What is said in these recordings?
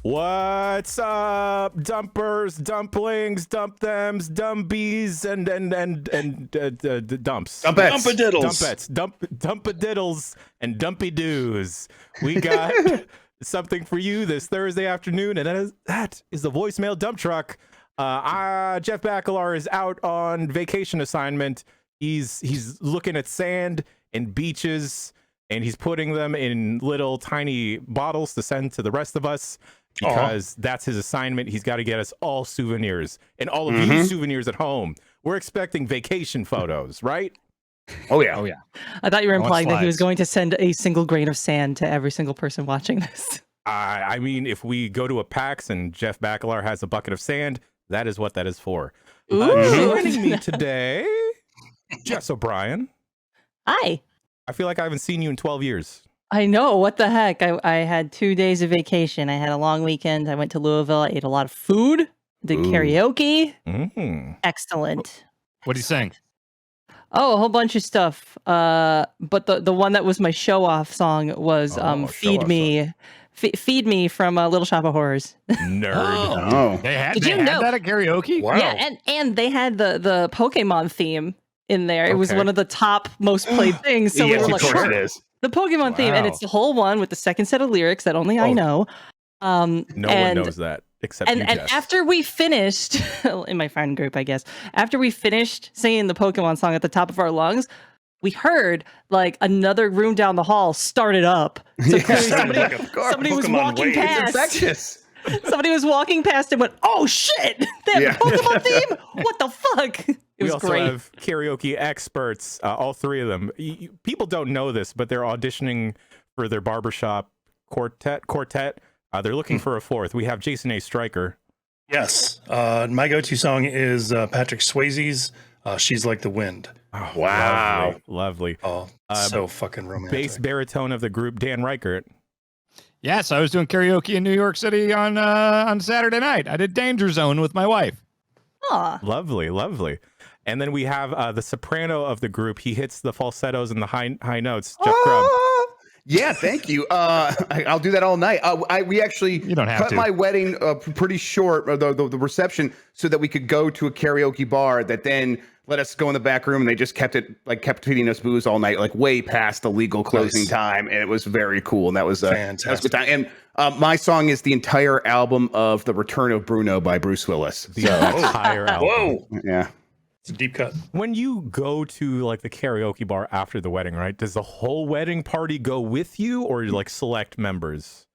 What's up, dumpers, dumplings, dump thems, dumbies, and dumps. Dumpadiddles. Dumpadiddles, and dumpy doos. We got something for you this Thursday afternoon, and that is the voicemail dump truck. Jeff Bacalar is out on vacation assignment. He's looking at sand and beaches, and he's putting them in little tiny bottles to send to the rest of us. Because that's his assignment. He's got to get us all souvenirs and all of you souvenirs at home. We're expecting vacation photos, right? Oh yeah. I thought you were implying that he was going to send a single grain of sand to every single person watching this. I mean, if we go to a PAX and Jeff Bacalar has a bucket of sand, that is what that is for. Joining me today, Jess O'Brien. Hi. I feel like I haven't seen you in 12 years. I know. What the heck? I had 2 days of vacation. I had a long weekend. I went to Louisville. I ate a lot of food. Did karaoke. Excellent. What do you sing? Oh, a whole bunch of stuff. But the one that was my show off song was "Feed Me." Feed Me from Little Shop of Horrors. Nerd. They had that at karaoke? Wow. Yeah, and they had the Pokemon theme in there. It was one of the top most played things. So yes, we were of course it is. The Pokemon theme, and it's the whole one with the second set of lyrics that only I know. No one knows that except you, and Jess. after we finished, in my friend group, I guess, after we finished singing the Pokemon song at the top of our lungs, we heard like another room down the hall started up. So somebody was walking past. Somebody was walking past and went, "Oh shit! They have a Pokemon theme? What the fuck?" It was also great. Have karaoke experts, all three of them. People don't know this, but they're auditioning for their barbershop quartet. They're looking for a fourth. We have Jason A. Stryker. Yes. My go-to song is Patrick Swayze's She's Like the Wind. Oh, wow. Lovely. Oh, so fucking romantic. Bass baritone of the group, Dan Reichert. Yes, I was doing karaoke in New York City on Saturday night. I did Danger Zone with my wife. Aw. Lovely. And then we have the soprano of the group. He hits the falsettos and the high notes. Jeff Grubb. Yeah, thank you. I'll do that all night. We actually cut my wedding pretty short, or the reception, so that we could go to a karaoke bar that then let us go in the back room, and they just kept feeding us booze all night, like way past the legal closing time, and it was very cool. And that was fantastic. That was a good time. And my song is the entire album of The Return of Bruno by Bruce Willis. The entire album. Whoa. Yeah. It's a deep cut. When you go to like the karaoke bar after the wedding, right? Does the whole wedding party go with you, or like select members?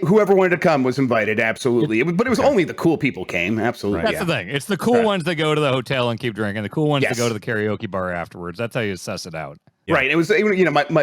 Whoever wanted to come was invited, absolutely. But it was only the cool people came, absolutely. That's the thing. It's the cool ones that go to the hotel and keep drinking. The cool ones that go to the karaoke bar afterwards. That's how you suss it out. Yeah. Right. It was,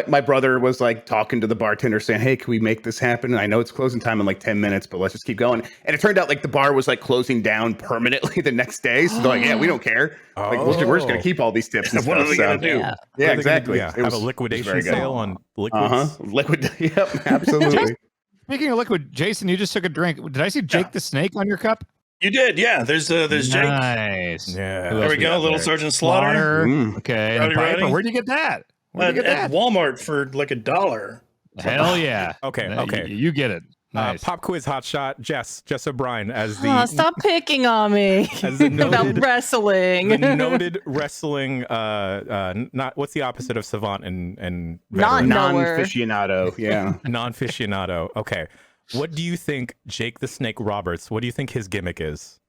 my brother was like talking to the bartender saying, "Hey, can we make this happen? And I know it's closing time in like 10 minutes, but let's just keep going." And it turned out like the bar was like closing down permanently the next day. So they're like, "Yeah, we don't care. Like we're just gonna keep all these tips." And what are they gonna do? Yeah, exactly. Have a liquidation sale on liquids. Yep, absolutely. Speaking of liquid, Jason, you just took a drink. Did I see Jake the Snake on your cup? You did, yeah. There's Jake. Nice. Yeah. There we go. Little Sergeant Slaughter. Okay. And Piper, where'd you get that? At Walmart for like $1. Hell yeah. Okay. You get it. Nice. Pop quiz hotshot Jess O'Brien as the stop picking on me about wrestling. The noted wrestling not what's the opposite of savant and non-aficionado. Yeah. Non-aficionado. Okay. What do you think Jake the Snake Roberts, what do you think his gimmick is?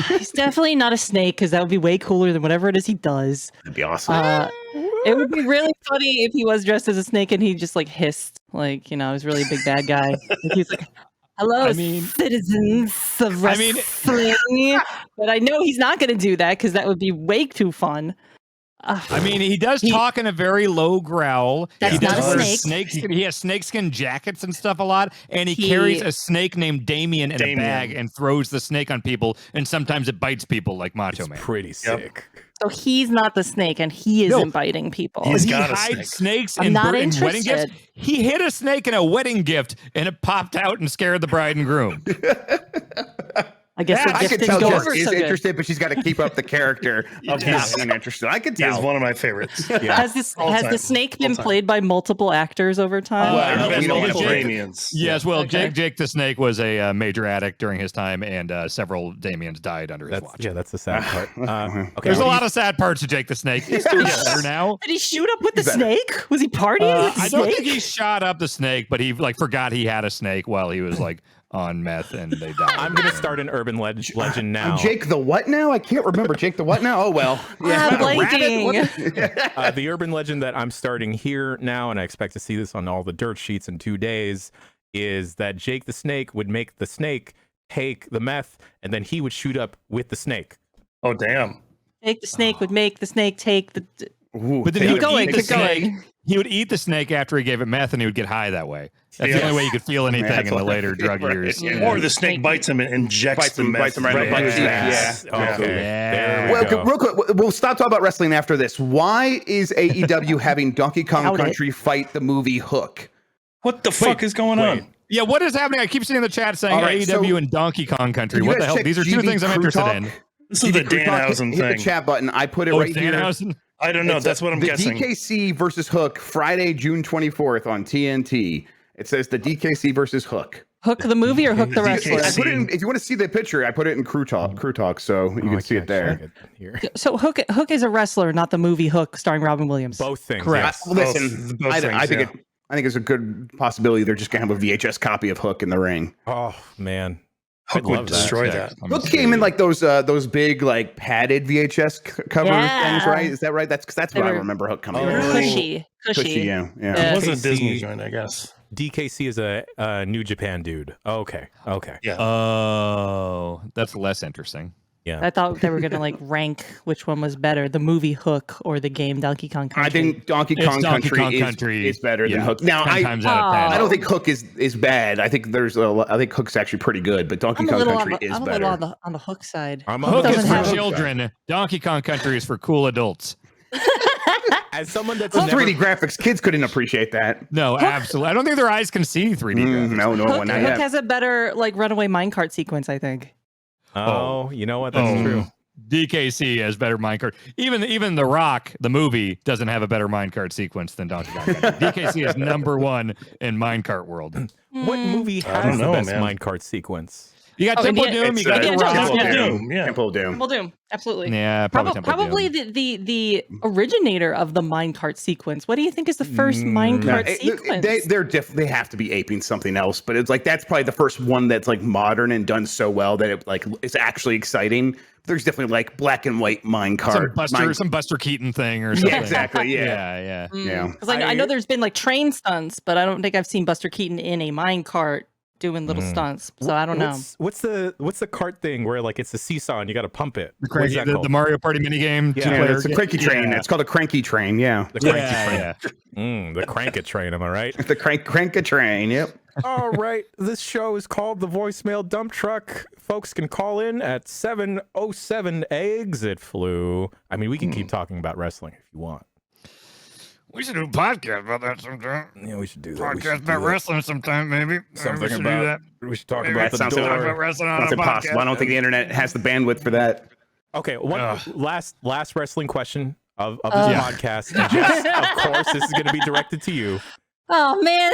He's definitely not a snake, because that would be way cooler than whatever it is he does. That'd be awesome. It would be really funny if he was dressed as a snake and he just like hissed, like, he was really a big bad guy. Like, he's like, "Hello, citizens of wrestling." But I know he's not going to do that, because that would be way too fun. He does talk in a very low growl. That's he does not a wear snake. He has snakeskin jackets and stuff a lot, and he carries a snake named Damien in a bag and throws the snake on people, and sometimes it bites people like Macho Man. Pretty sick. So he's not the snake, and he is inviting people. He hides snakes in wedding gifts. He hid a snake in a wedding gift, and it popped out and scared the bride and groom. I guess the I gift could didn't tell go Jess over is so good. interested, but she's got to keep up the character of not being interested. I could tell. He's one of my favorites. Yeah. Has time. the snake All been time. played by multiple actors over time? Well, we don't want to Jake- Damians. Yes, well, Okay. Jake the Snake was a major addict during his time, and several Damians died under his watch. Yeah, that's the sad part. Okay, There's a what lot of sad parts to Jake the Snake. He's doing better now. Did he shoot up with the snake? Was he partying with the I don't snake? think he shot up the snake, but he forgot he had a snake while he was on meth, and they died. I'm gonna start an urban legend now. Jake the what now? I can't remember. Jake the what now? Oh, well. I'm blanking. The urban legend that I'm starting here now, and I expect to see this on all the dirt sheets in 2 days, is that Jake the Snake would make the snake take the meth, and then he would shoot up with the snake. Oh, damn. Jake the snake would make the snake take the. Ooh, But then he Keep would going, eat the keep going. snake. He would eat the snake after he gave it meth, and he would get high that way. That's the only way you could feel anything That's in the all- later drug right, years. yeah. Or the snake bites him and injects the meth. bites him right in the butt cheek. Yes. Yeah. Okay. Yeah. There we Well, go. real quick, we'll stop talking about wrestling after this. Why is AEW having Donkey Kong Doubt it. Country fight the movie Hook? What the fuck is going on? Yeah, what is happening? I keep seeing in the chat saying All right, AEW so- and Donkey Kong Country. You What the guys hell? check These are two GB things I'm Crew interested Talk? in. This is the Crew Talk, Danhausen hit the thing. chat button. I put it Oh, right here. Danhausen? I don't know. That's what I'm the guessing. DKC versus Hook, Friday, June 24th on TNT. It says the DKC versus Hook. Hook the movie or Hook the wrestler? I put it in, if you want to see the picture, I put it in Crew Talk, so you can see it there. Here. So Hook is a wrestler, not the movie Hook starring Robin Williams. Both things. Correct. yes. Listen, Both I things, think yeah. I think it's a good possibility they're just gonna have a VHS copy of Hook in the ring. Oh man. Hook I'd would love that. destroy that. Hook came in like those big like padded VHS cover Yeah. things, right? Is that right? That's what They I were- remember Hook coming Oh. in. Cushy. Cushy, yeah. Yeah. It wasn't a DKC. Disney joint, I guess. DKC is a New Japan dude. Okay. Yeah. Oh, that's less interesting. Yeah. I thought they were gonna like rank which one was better, the movie Hook or the game Donkey Kong Country. I think Donkey It's Kong Donkey Country, Kong Country. is better than Yeah. Hook. Now 10 I times out of 10. I don't think Hook is bad. I think I think Hook's actually pretty good, but Donkey I'm a Kong little Country is I'm a better. little on the Hook side. I'm Hook is doesn't for have- children. Donkey Kong Country is for cool adults. as someone that's Those never 3D graphics, kids couldn't appreciate that. No, absolutely. I don't think their eyes can see 3D graphics. No, Hook, not Hook yet. has a better like runaway minecart sequence, I think. Oh, you know what? That's Oh. true. DKC has better minecart. Even The Rock, the movie, doesn't have a better minecart sequence than Donkey Kong Country. DKC is #1 in minecart world. What movie I don't has know, the best man. minecart sequence? You got Oh, Temple Indiana- Doom, you It's, got The Indiana Rock. Jones, Temple yeah. Doom, yeah. Temple of Doom. Temple Doom, absolutely. Yeah, probably Temple Probably Doom. the originator of the minecart sequence. What do you think is the first minecart sequence? They have to be aping something else, but it's like that's probably the first one that's like modern and done so well that it like it's actually exciting. There's definitely like black and white minecart. Some Buster Keaton thing or something. Yeah, exactly. Yeah. Yeah. Yeah. Because I know there's been like train stunts, but I don't think I've seen Buster Keaton in a minecart doing little stunts. So I don't know. What's the cart thing where like it's a seesaw and you got to pump it? The, What is cranky, that the, called? the Mario Party minigame. Yeah, two-player It's a game. cranky train. It's called a cranky train. Yeah. The cranky Yeah, train. yeah. The crank-it train. Am I right? The cranky train. Yep. All right. This show is called the Voicemail Dump Truck. Folks can call in at 707 exit flu. I mean, we can keep talking about wrestling if you want. We should do a podcast about that sometime. Yeah, we should do that. Podcast about wrestling sometime, maybe. Something we should about do that. We should talk Maybe about that the sounds Talk like- door. about wrestling on That's a impossible. podcast. I don't think the internet has the bandwidth for that. Okay, last wrestling question of this Yeah. podcast. And Jess, of course, this is going to be directed to you. Oh man.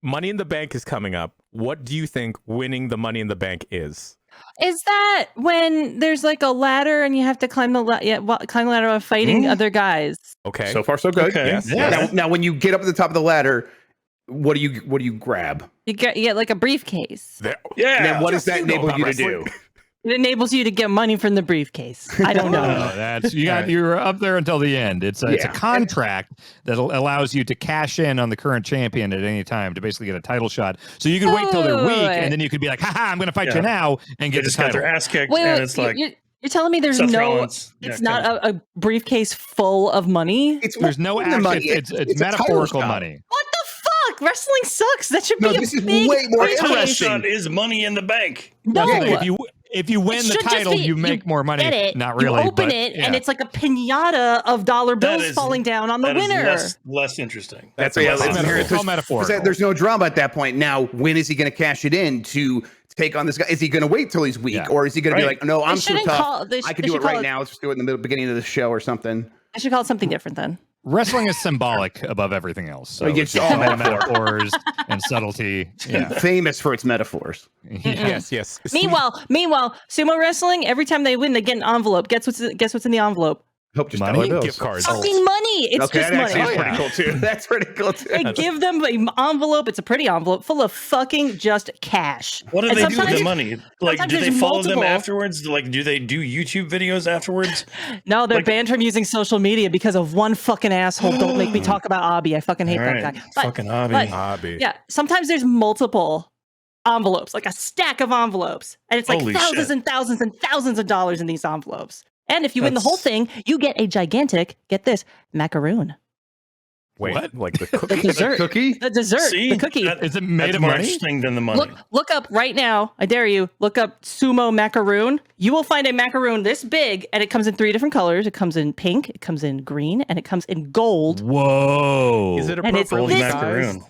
Money in the Bank is coming up. What do you think winning the Money in the Bank is? Is that when there's like a ladder and you have to climb the climb the ladder while fighting other guys? Okay. So far, so good. Okay. Yes. Yeah. Now, when you get up at the top of the ladder, what do you grab? You get like a briefcase. There- Yeah. And then what does Jess, that you know enable about you to wrestling. do? It enables you to get money from the briefcase. I don't know. That's you're up there until the end. It's a Yeah. contract that allows you to cash in on the current champion at any time to basically get a title shot. So you can wait till they're weak, and then you could be like, "Haha, I'm going to fight Yeah. you now," and They get the just got title. their ass kicked, Wait, and it's like you're telling me there's Seth no, Rollins. it's Yeah, not a briefcase full of money? more There's no than action. money. It's a title metaphorical shot. money. What the fuck? Wrestling sucks. That should No, be a this is big way more briefcase. title interesting. shot is money in the bank. No. If you win It the should just title, be- you make more money. Get it? Not really. You open but, it, and yeah. it's like a pinata of dollar That bills is- falling down on the That is winner. less interesting. That's It's yeah, all it's- metaphor. It's all metaphorical. There's no drama at that point. Now, when is he going to cash it in to take on this guy? Is he going to wait till he's weak, or is he going to be like, no, I'm so tough, I can do it right now. Let's just do it in the beginning of the show or something. I should call it something different then. Wrestling is symbolic above everything else. So it's all metaphors and subtlety. Yeah. Famous for its metaphors. Yes. Meanwhile, sumo wrestling, every time they win, they get an envelope. Guess what's in the envelope? Hope just money, gift cards, fucking money. It's just money. That's pretty cool too. That's pretty cool too. They give them an envelope. It's a pretty envelope full of fucking just cash. What do they do with the money? Like, do they follow them afterwards? Like, do they do YouTube videos afterwards? No, they're banned from using social media because of one fucking asshole. Don't make me talk about Abby. I fucking hate that guy. Fucking Abby. Yeah, sometimes there's multiple envelopes, like a stack of envelopes, and it's like thousands and thousands and thousands of dollars in these envelopes. And if you win the whole thing, you get a gigantic, get this, macaroon. Wait, what? Like the cookie? The dessert. The dessert. See, the cookie. Is it made of more money? interesting than the money. Look up right now. I dare you. Look up Sumo macaroon. You will find a macaroon this big, and it comes in 3 different colors. It comes in pink, it comes in green, and it comes in gold. Whoa. Is it And it's appropriately this- sized? macaroon?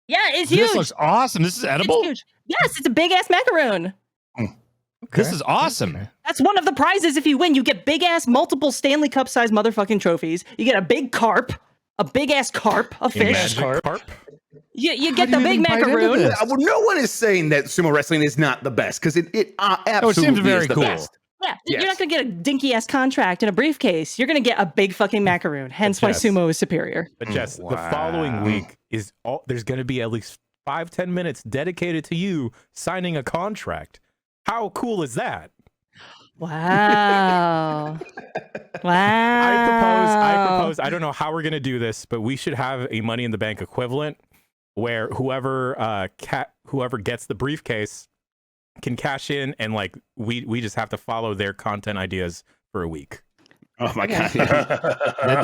Yeah, it's huge. This looks awesome. This is edible? It's huge. Yes, it's a big ass macaroon. This is awesome. That's one of the prizes if you win. You get big ass multiple Stanley Cup size motherfucking trophies. You get a big carp, a big ass carp, a fish. Carp? You get the big macaroon. Well, no one is saying that sumo wrestling is not the best because it absolutely seems very is the cool. best. Yeah, Yes. you're not gonna get a dinky ass contract in a briefcase. You're gonna get a big fucking macaroon. Hence why Jess. sumo is superior. But Jess, the following week is there's going to be at least 5-10 minutes dedicated to you signing a contract. How cool is that? Wow. I propose, I don't know how we're going to do this, but we should have a Money in the Bank equivalent where whoever gets the briefcase can cash in, and like we just have to follow their content ideas for a week. Oh my god!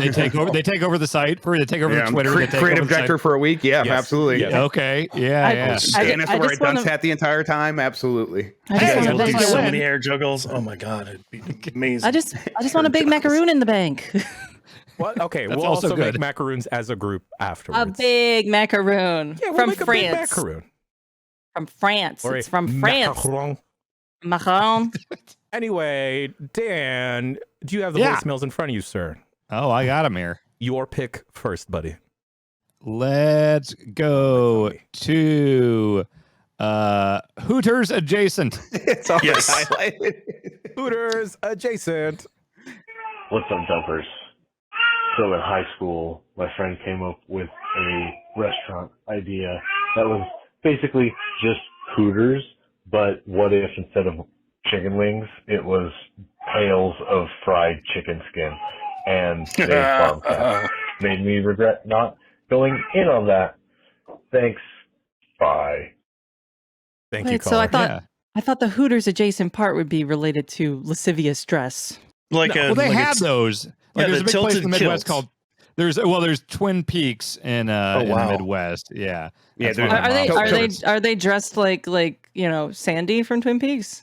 They take over. They take over the site. They take over the Twitter. They take creative over the director site. for a week. Yeah, Yes. absolutely. Yeah. Okay. Yeah. Stand up to wear a dunce hat the entire time. Absolutely. I just want a I'll big do so macaroon. many air juggles. Oh my god, it'd be amazing. I just want a big macaroon in the bank. What? Okay, That's we'll also also make good. macaroons as a group A afterwards. big macaroon Yeah, we'll from make a big France. macaroon. From France. Or It's a from France. macaron. Macaron. Anyway, Dan, do you have the Yeah. voicemails in front of you, sir? Oh, I got him here. Your pick first, buddy. Let's go to Hooters adjacent. It's all Yes. highlighted. Hooters adjacent. What's up, Dumpers? So in high school, my friend came up with a restaurant idea that was basically just Hooters, but what if instead of chicken wings, it was pails of fried chicken skin and today's Bombcast. Made me regret not going in on that. Thanks. Bye. Thank you, Wait, so caller. I thought the Hooters adjacent part would be related to lascivious dress. like Well, they have those. Like, Yeah, there's a the big place in the tilted Midwest kilt. called. There's Twin Peaks in in the Midwest. Yeah. Yeah, That's there's- one of my models. Are they dressed like Sandy from Twin Peaks?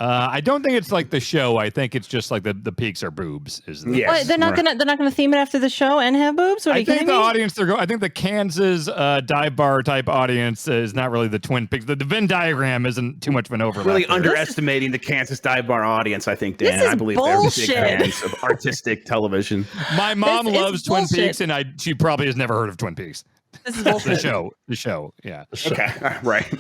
I don't think it's like the show. I think it's just like the peaks are boobs. Is the Yes. What, they're not gonna theme it after the show and have boobs? What, are I you think kidding the me? audience I think the Kansas dive bar type audience is not really the Twin Peaks. The Venn diagram isn't too much of an overlap. Really there. underestimating the Kansas dive bar audience, I think, Dan. This is I believe bullshit. they're big fans of artistic television. My mom This is loves Twin bullshit. Peaks, and she probably has never heard of Twin Peaks. This is bullshit. The show, yeah. Okay, right.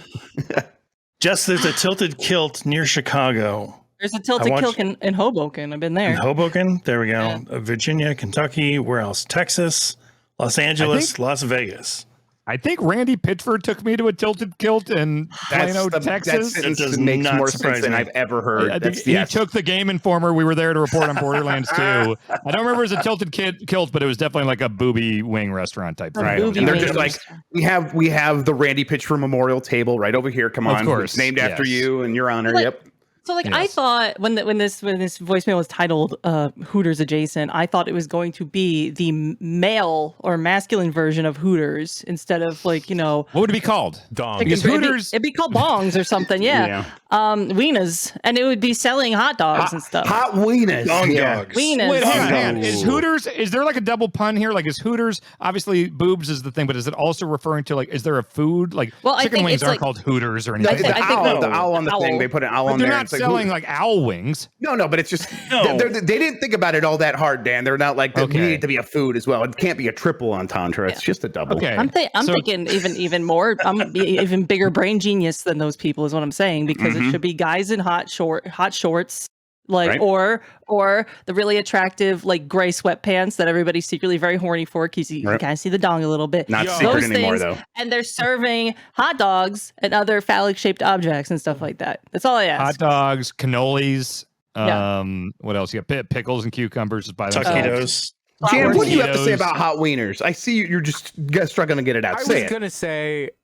Just there's a tilted kilt near Chicago. There's a tilted kilt in Hoboken. I've been there. In Hoboken, there we go. Virginia, Kentucky, where else? Texas, Los Angeles, Las Vegas. I think Randy Pitchford took me to a tilted kilt in Plano, Texas. That does makes not more surprise sense than me. I've ever heard. I think he took the Game Informer. We were there to report on Borderlands 2. I don't remember it was a tilted kilt, but it was definitely like a booby wing restaurant type thing. Right. Booby And they're wings. just like, we have the Randy Pitchford Memorial table right over here. Come on. Of course, It's named after yes. you and your honor. Like- Yep. So like Yes. I thought when this voicemail was titled Hooters adjacent, I thought it was going to be the male or masculine version of Hooters instead of like, What would it be called? Dong. Because Hooters, it'd be called bongs or something, yeah. Wieners, and it would be selling hot dogs and stuff. Hot wieners. Dong Yeah. dogs. Wieners. wait, hold on, Ooh. hang on. Is Hooters? Is there like a double pun here? Like, is Hooters obviously boobs is the thing, but is it also referring to like, is there a food like Well, I chicken think wings it's aren't like- called Hooters or No, anything? the I think owl, the- the owl on the thing. owl. They put an owl But on they're there. not It's like, selling like owl wings. No, but it's just No. they didn't think about it all that hard, Dan. They're not like Okay. we need it to be a food as well. It can't be a triple entendre. It's just a double. Okay, I'm So- thinking even more. I'm even bigger brain genius than those people is what I'm saying because it should be guys in hot shorts, like Right. or the really attractive like gray sweatpants that everybody's secretly very horny for because you Right. kind of see the dong a little bit. Not Yo. secret Those anymore things, though. and they're serving hot dogs and other phallic shaped objects and stuff like that. That's all I Hot ask. dogs, cannolis. Yeah. What else? You got pickles and cucumbers by themselves. Taquitos. Jan, what do you have to say Cheetos. about hot wieners? I see you're just struggling to get it out. Say it.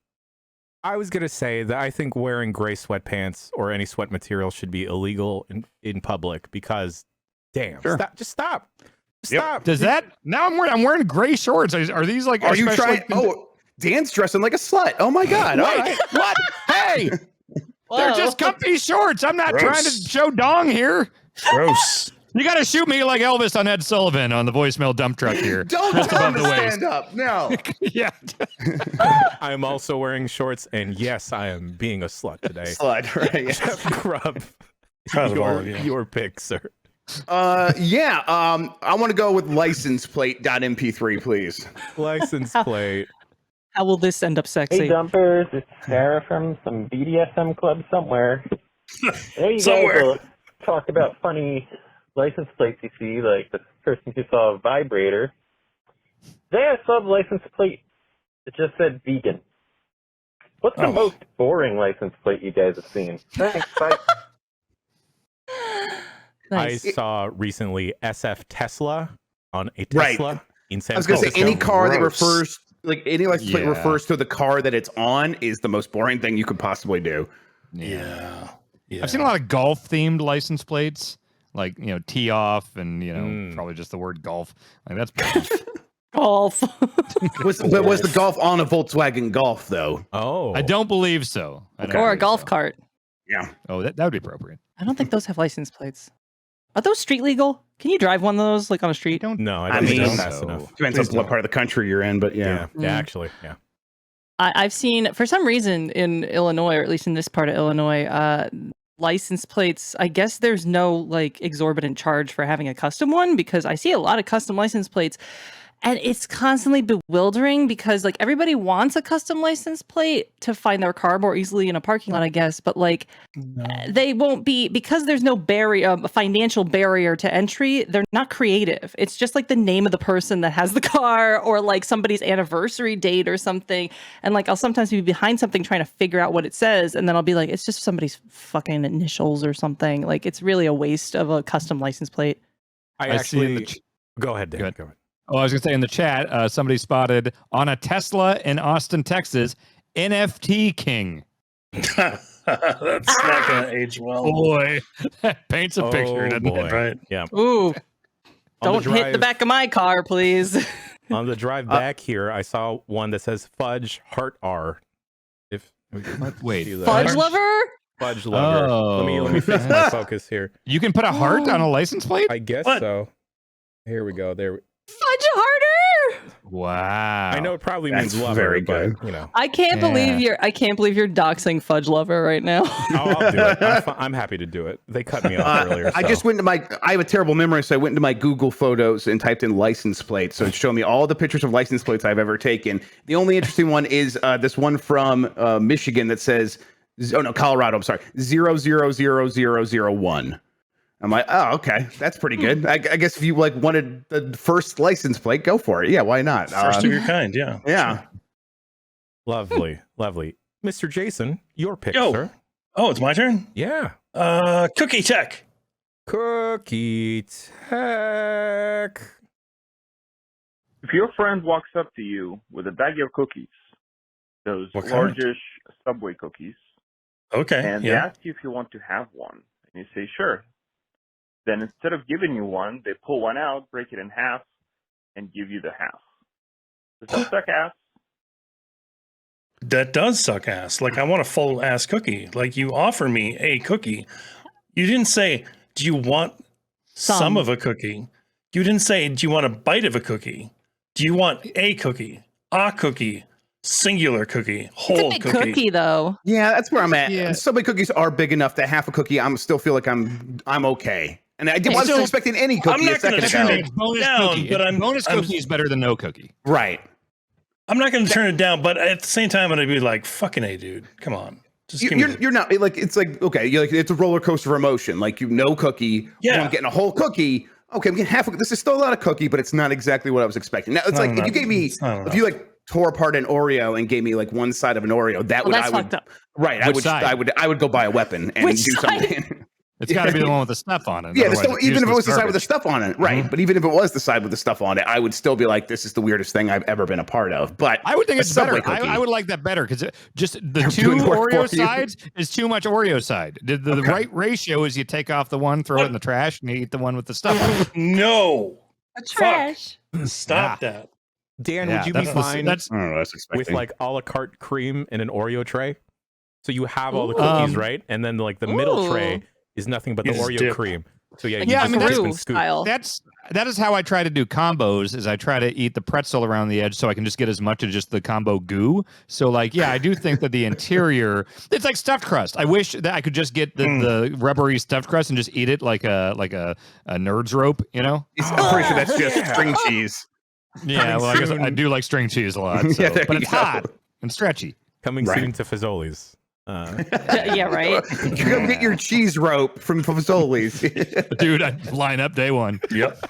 I was gonna say that I think wearing gray sweatpants or any sweat material should be illegal in public because, damn, Sure. stop. Yep. Stop. Does that now? I'm wearing gray shorts. Are these like? Are you especially- trying? Oh, Dan's dressing like a slut. Oh my God! All Wait, right. what? Hey, they're Whoa. just comfy shorts. I'm not trying to Gross. show dong here. Gross. You got to shoot me like Elvis on Ed Sullivan on the voicemail dump truck here. Don't Just tell him above to the waist. stand up. No. Yeah. I am also wearing shorts, and yes, I am being a slut today. Slut, right? Yeah. Jeff Grubb, Proud of all of you. your pick, sir. I want to go with license plate.mp3, please. License plate. How will this end up sexy? Hey dumpers, it's Sarah from some BDSM club somewhere. I know you Somewhere. guys will talk about funny license plates you see, like the person who saw a vibrator. Today I saw the license plate that just said vegan. What's the most boring license plate you guys have seen? Thanks, bye. Nice. I saw recently SF Tesla on a Right. Tesla in San I was going to say Francisco. any car that Gross. refers, like any license plate Yeah. refers to the car that it's on is the most boring thing you could possibly do. Yeah. I've seen a lot of golf themed license plates, like tee off, and probably just the word golf. Like that's Golf. Was the Golf on a Volkswagen Golf though? Oh, I don't believe so. I don't Or a believe golf so. cart. Yeah. Oh, that would be appropriate. I don't think those have license plates. Are those street legal? Can you drive one of those like on a street? no, I I don't think mean- that's fast enough. Depends Please on what don't. part of the country you're in, but yeah. Yeah, actually, yeah. I've seen, for some reason in Illinois, or at least in this part of Illinois, license plates, I guess there's no like exorbitant charge for having a custom one because I see a lot of custom license plates and it's constantly bewildering because like everybody wants a custom license plate to find their car more easily in a parking lot, I guess, but like they won't be, because there's no barrier, a financial barrier to entry, they're not creative. It's just like the name of the person that has the car or like somebody's anniversary date or something. And like I'll sometimes be behind something trying to figure out what it says, and then I'll be like, it's just somebody's fucking initials or something. Like it's really a waste of a custom license plate. I see in the actually go ahead, Dan. Go ahead. Go ahead. Oh, I was gonna say in the chat, somebody spotted on a Tesla in Austin, Texas, NFT King. That's not going to age well. Boy, that paints a picture, Oh, doesn't boy. it? Right. Yeah. Ooh, On don't the hit the drive- back of my car, please. On the drive back here, I saw one that says Fudge Heart R. If Wait, see that. Fudge lover? Fudge lover. Oh. Let me fix my focus here. You can put a heart on a license plate? I guess What? so. Here we go. There. Fudge harder! Wow. I know it probably That's means lover, very but good. you know, I can't believe you're doxing Fudge lover right now. I'll do it. I'm happy to do it. They cut me off earlier. I so. just went to I have a terrible memory, so I went into my Google Photos and typed in license plates. So it showed me all the pictures of license plates I've ever taken. The only interesting one is this one from Michigan that says, Colorado, I'm sorry, 00001. I'm like, oh, okay, that's pretty good. I guess if you like wanted the first license plate, go for it. Yeah, why not? First of your kind, yeah. Yeah. Lovely. Mr. Jason, your pick, Yo. sir. Oh, it's my turn? Yeah. Cookie tech. Cookie tech. If your friend walks up to you with a bag of cookies, those What kind? largish Subway cookies, Okay. and they yeah. ask you if you want to have one, And you say, sure. Then instead of giving you one, they pull one out, break it in half, and give you the half. Does that suck ass? That does suck ass. Like, I want a full ass cookie. Like, you offer me a cookie. You didn't say, do you want some of a cookie? You didn't say, do you want a bite of a cookie? Do you want a cookie? A cookie? Singular cookie? Whole it's a big cookie, though. Yeah, that's where I'm at. Yeah. Subway cookies are big enough that half a cookie, I'm still feel like I'm okay. And I wasn't expecting any cookie. I'm not going to turn it bonus down, cookie. but bonus cookie is better than no cookie. Right. I'm not going to turn it down, but at the same time, I'm going to be like, fucking A, dude. Come on. Just give me you're not like, it's like, okay, you're like, it's a roller coaster of emotion. Like, no cookie. Yeah. I'm getting a whole cookie. Okay, I'm getting half. This is still a lot of cookie, but it's not exactly what I was expecting. Now, it's like, if you gave me, if you like tore apart an Oreo and gave me like one side of an Oreo, that's fucked up. Right. I would go buy a weapon and do something. It's got to be the one with the stuff on it. Yeah, even if it was the side with the stuff on it, right? Mm-hmm. But even if it was the side with the stuff on it, I would still be like, "This is the weirdest thing I've ever been a part of." But I would think it's better. I would like that better because just the two Oreo sides is too much Oreo side. The right ratio is you take off the one, throw it in the trash, and you eat the one with the stuff on it. No, trash. Stop that, Dan. Would you be fine with like a la carte cream in an Oreo tray? So you have all the cookies, right? And then like the middle tray is nothing but the Oreo cream. So yeah, I mean that is how I try to do combos. Is I try to eat the pretzel around the edge so I can just get as much of just the combo goo. So like, yeah, I do think that the interior, it's like stuffed crust. I wish that I could just get the rubbery stuffed crust and just eat it like a nerd's rope. You know, I'm pretty sure that's just string cheese. Yeah, well, I guess I do like string cheese a lot. So. But it's hot and stretchy. Coming soon to Fazoli's. Yeah, right. You go get your cheese rope from Fazoli's. Dude, I'd line up day one. Yep.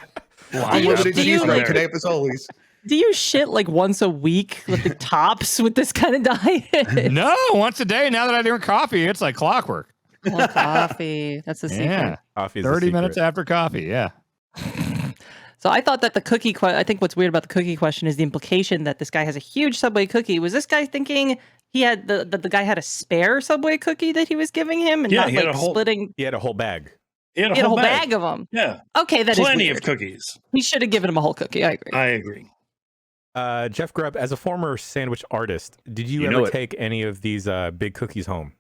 Unlimited cheese rope today at Fazoli's. Do you shit like once a week with the tops with this kind of diet? No, once a day. Now that I drink coffee, it's like clockwork. Well, coffee. That's the secret. Yeah. Coffee is 30 minutes after coffee. Yeah. So I thought that the cookie I think what's weird about the cookie question is the implication that this guy has a huge Subway cookie. Was this guy thinking he had the guy had a spare Subway cookie that he was giving him and not like splitting? He had a whole bag. He had a whole bag of them. Yeah. Okay, that plenty is weird. of cookies. He should have given him a whole cookie. I agree. Jeff Grubb, as a former sandwich artist, did you ever take any of these big cookies home?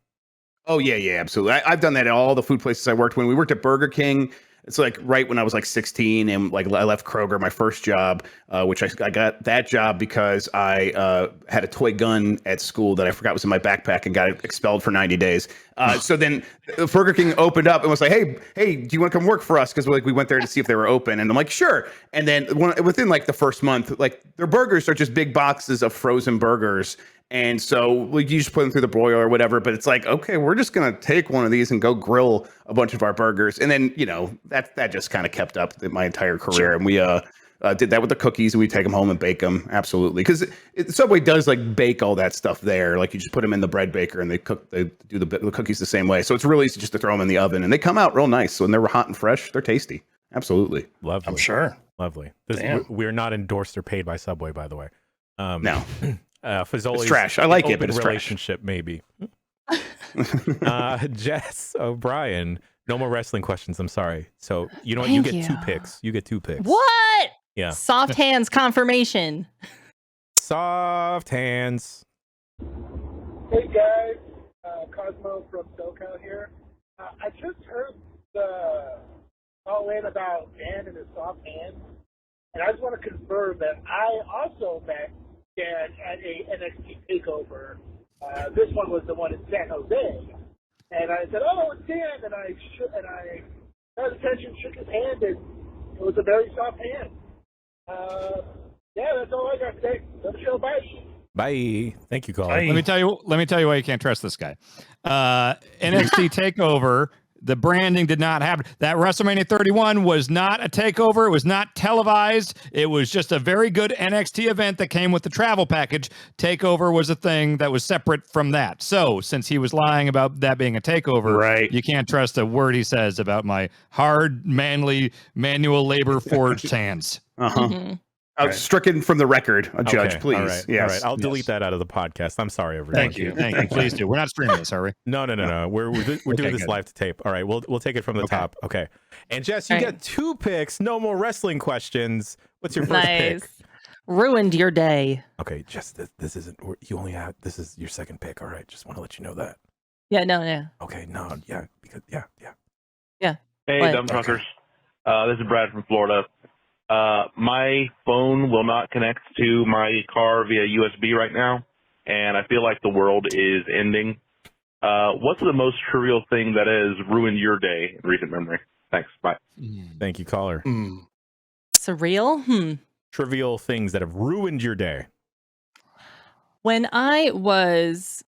Oh yeah, absolutely. I've done that at all the food places I worked. When we worked at Burger King, it's like right when I was like 16 and like I left Kroger, my first job, which I got that job because I had a toy gun at school that I forgot was in my backpack and got expelled for 90 days. So then Burger King opened up and was like, hey, do you want to come work for us? Because we went there to see if they were open. And I'm like, sure. And then within like the first month, like their burgers are just big boxes of frozen burgers. And so you just put them through the broiler or whatever, but it's like, okay, we're just going to take one of these and go grill a bunch of our burgers. And then, that just kind of kept up my entire career. Sure. And we did that with the cookies and we take them home and bake them. Absolutely. Because Subway does like bake all that stuff there. Like you just put them in the bread baker and they do the cookies the same way. So it's really easy just to throw them in the oven and they come out real nice. So when they're hot and fresh, they're tasty. Absolutely. Lovely. I'm sure. Lovely. We're not endorsed or paid by Subway, by the way. No. Fazoli's it's trash. I like it, but it's relationship trash. Maybe. Jess O'Brien, no more wrestling questions. I'm sorry. So you know what? You get 2 picks. You get 2 picks. What? Yeah. Soft hands confirmation. Soft hands. Hey guys, Cosmo from SoCal here. I just heard the call in about Dan and his soft hands, and I just want to confirm that I also met Dan at a NXT takeover. This one was the one in San Jose, and I said, "Oh, it's Dan," and I got his attention, shook his hand, and it was a very soft hand. Yeah, that's all I got today. Love the show. Bye. Bye. Thank you, caller. Let me tell you why you can't trust this guy. NXT takeover. The branding did not happen. That WrestleMania 31 was not a takeover. It was not televised. It was just a very good NXT event that came with the travel package. Takeover was a thing that was separate from that. So since he was lying about that being a takeover, right, you can't trust a word he says about my hard, manly, manual labor forged hands. Uh-huh. Mm-hmm. Stricken from the record, Judge, Okay, please. All right, yes. all right. I'll delete that out of the podcast. I'm sorry, everyone. Thank you. Thank you. Please do. We're not streaming this, are we? No. We're doing this live to tape. All right, we'll take it from the top. Okay. And Jess, you get 2 picks. No more wrestling questions. What's your first pick? Ruined your day. Okay, Jess, this isn't. You only have. This is your second pick. All right, just want to let you know that. Yeah. No. Okay. No. Yeah. Because yeah. Hey, What? dumb truckers. This is Brad from Florida. My phone will not connect to my car via USB right now, and I feel like the world is ending. What's the most trivial thing that has ruined your day in recent memory? Thanks. Bye. Thank you, caller. Surreal? Trivial things that have ruined your day. When I was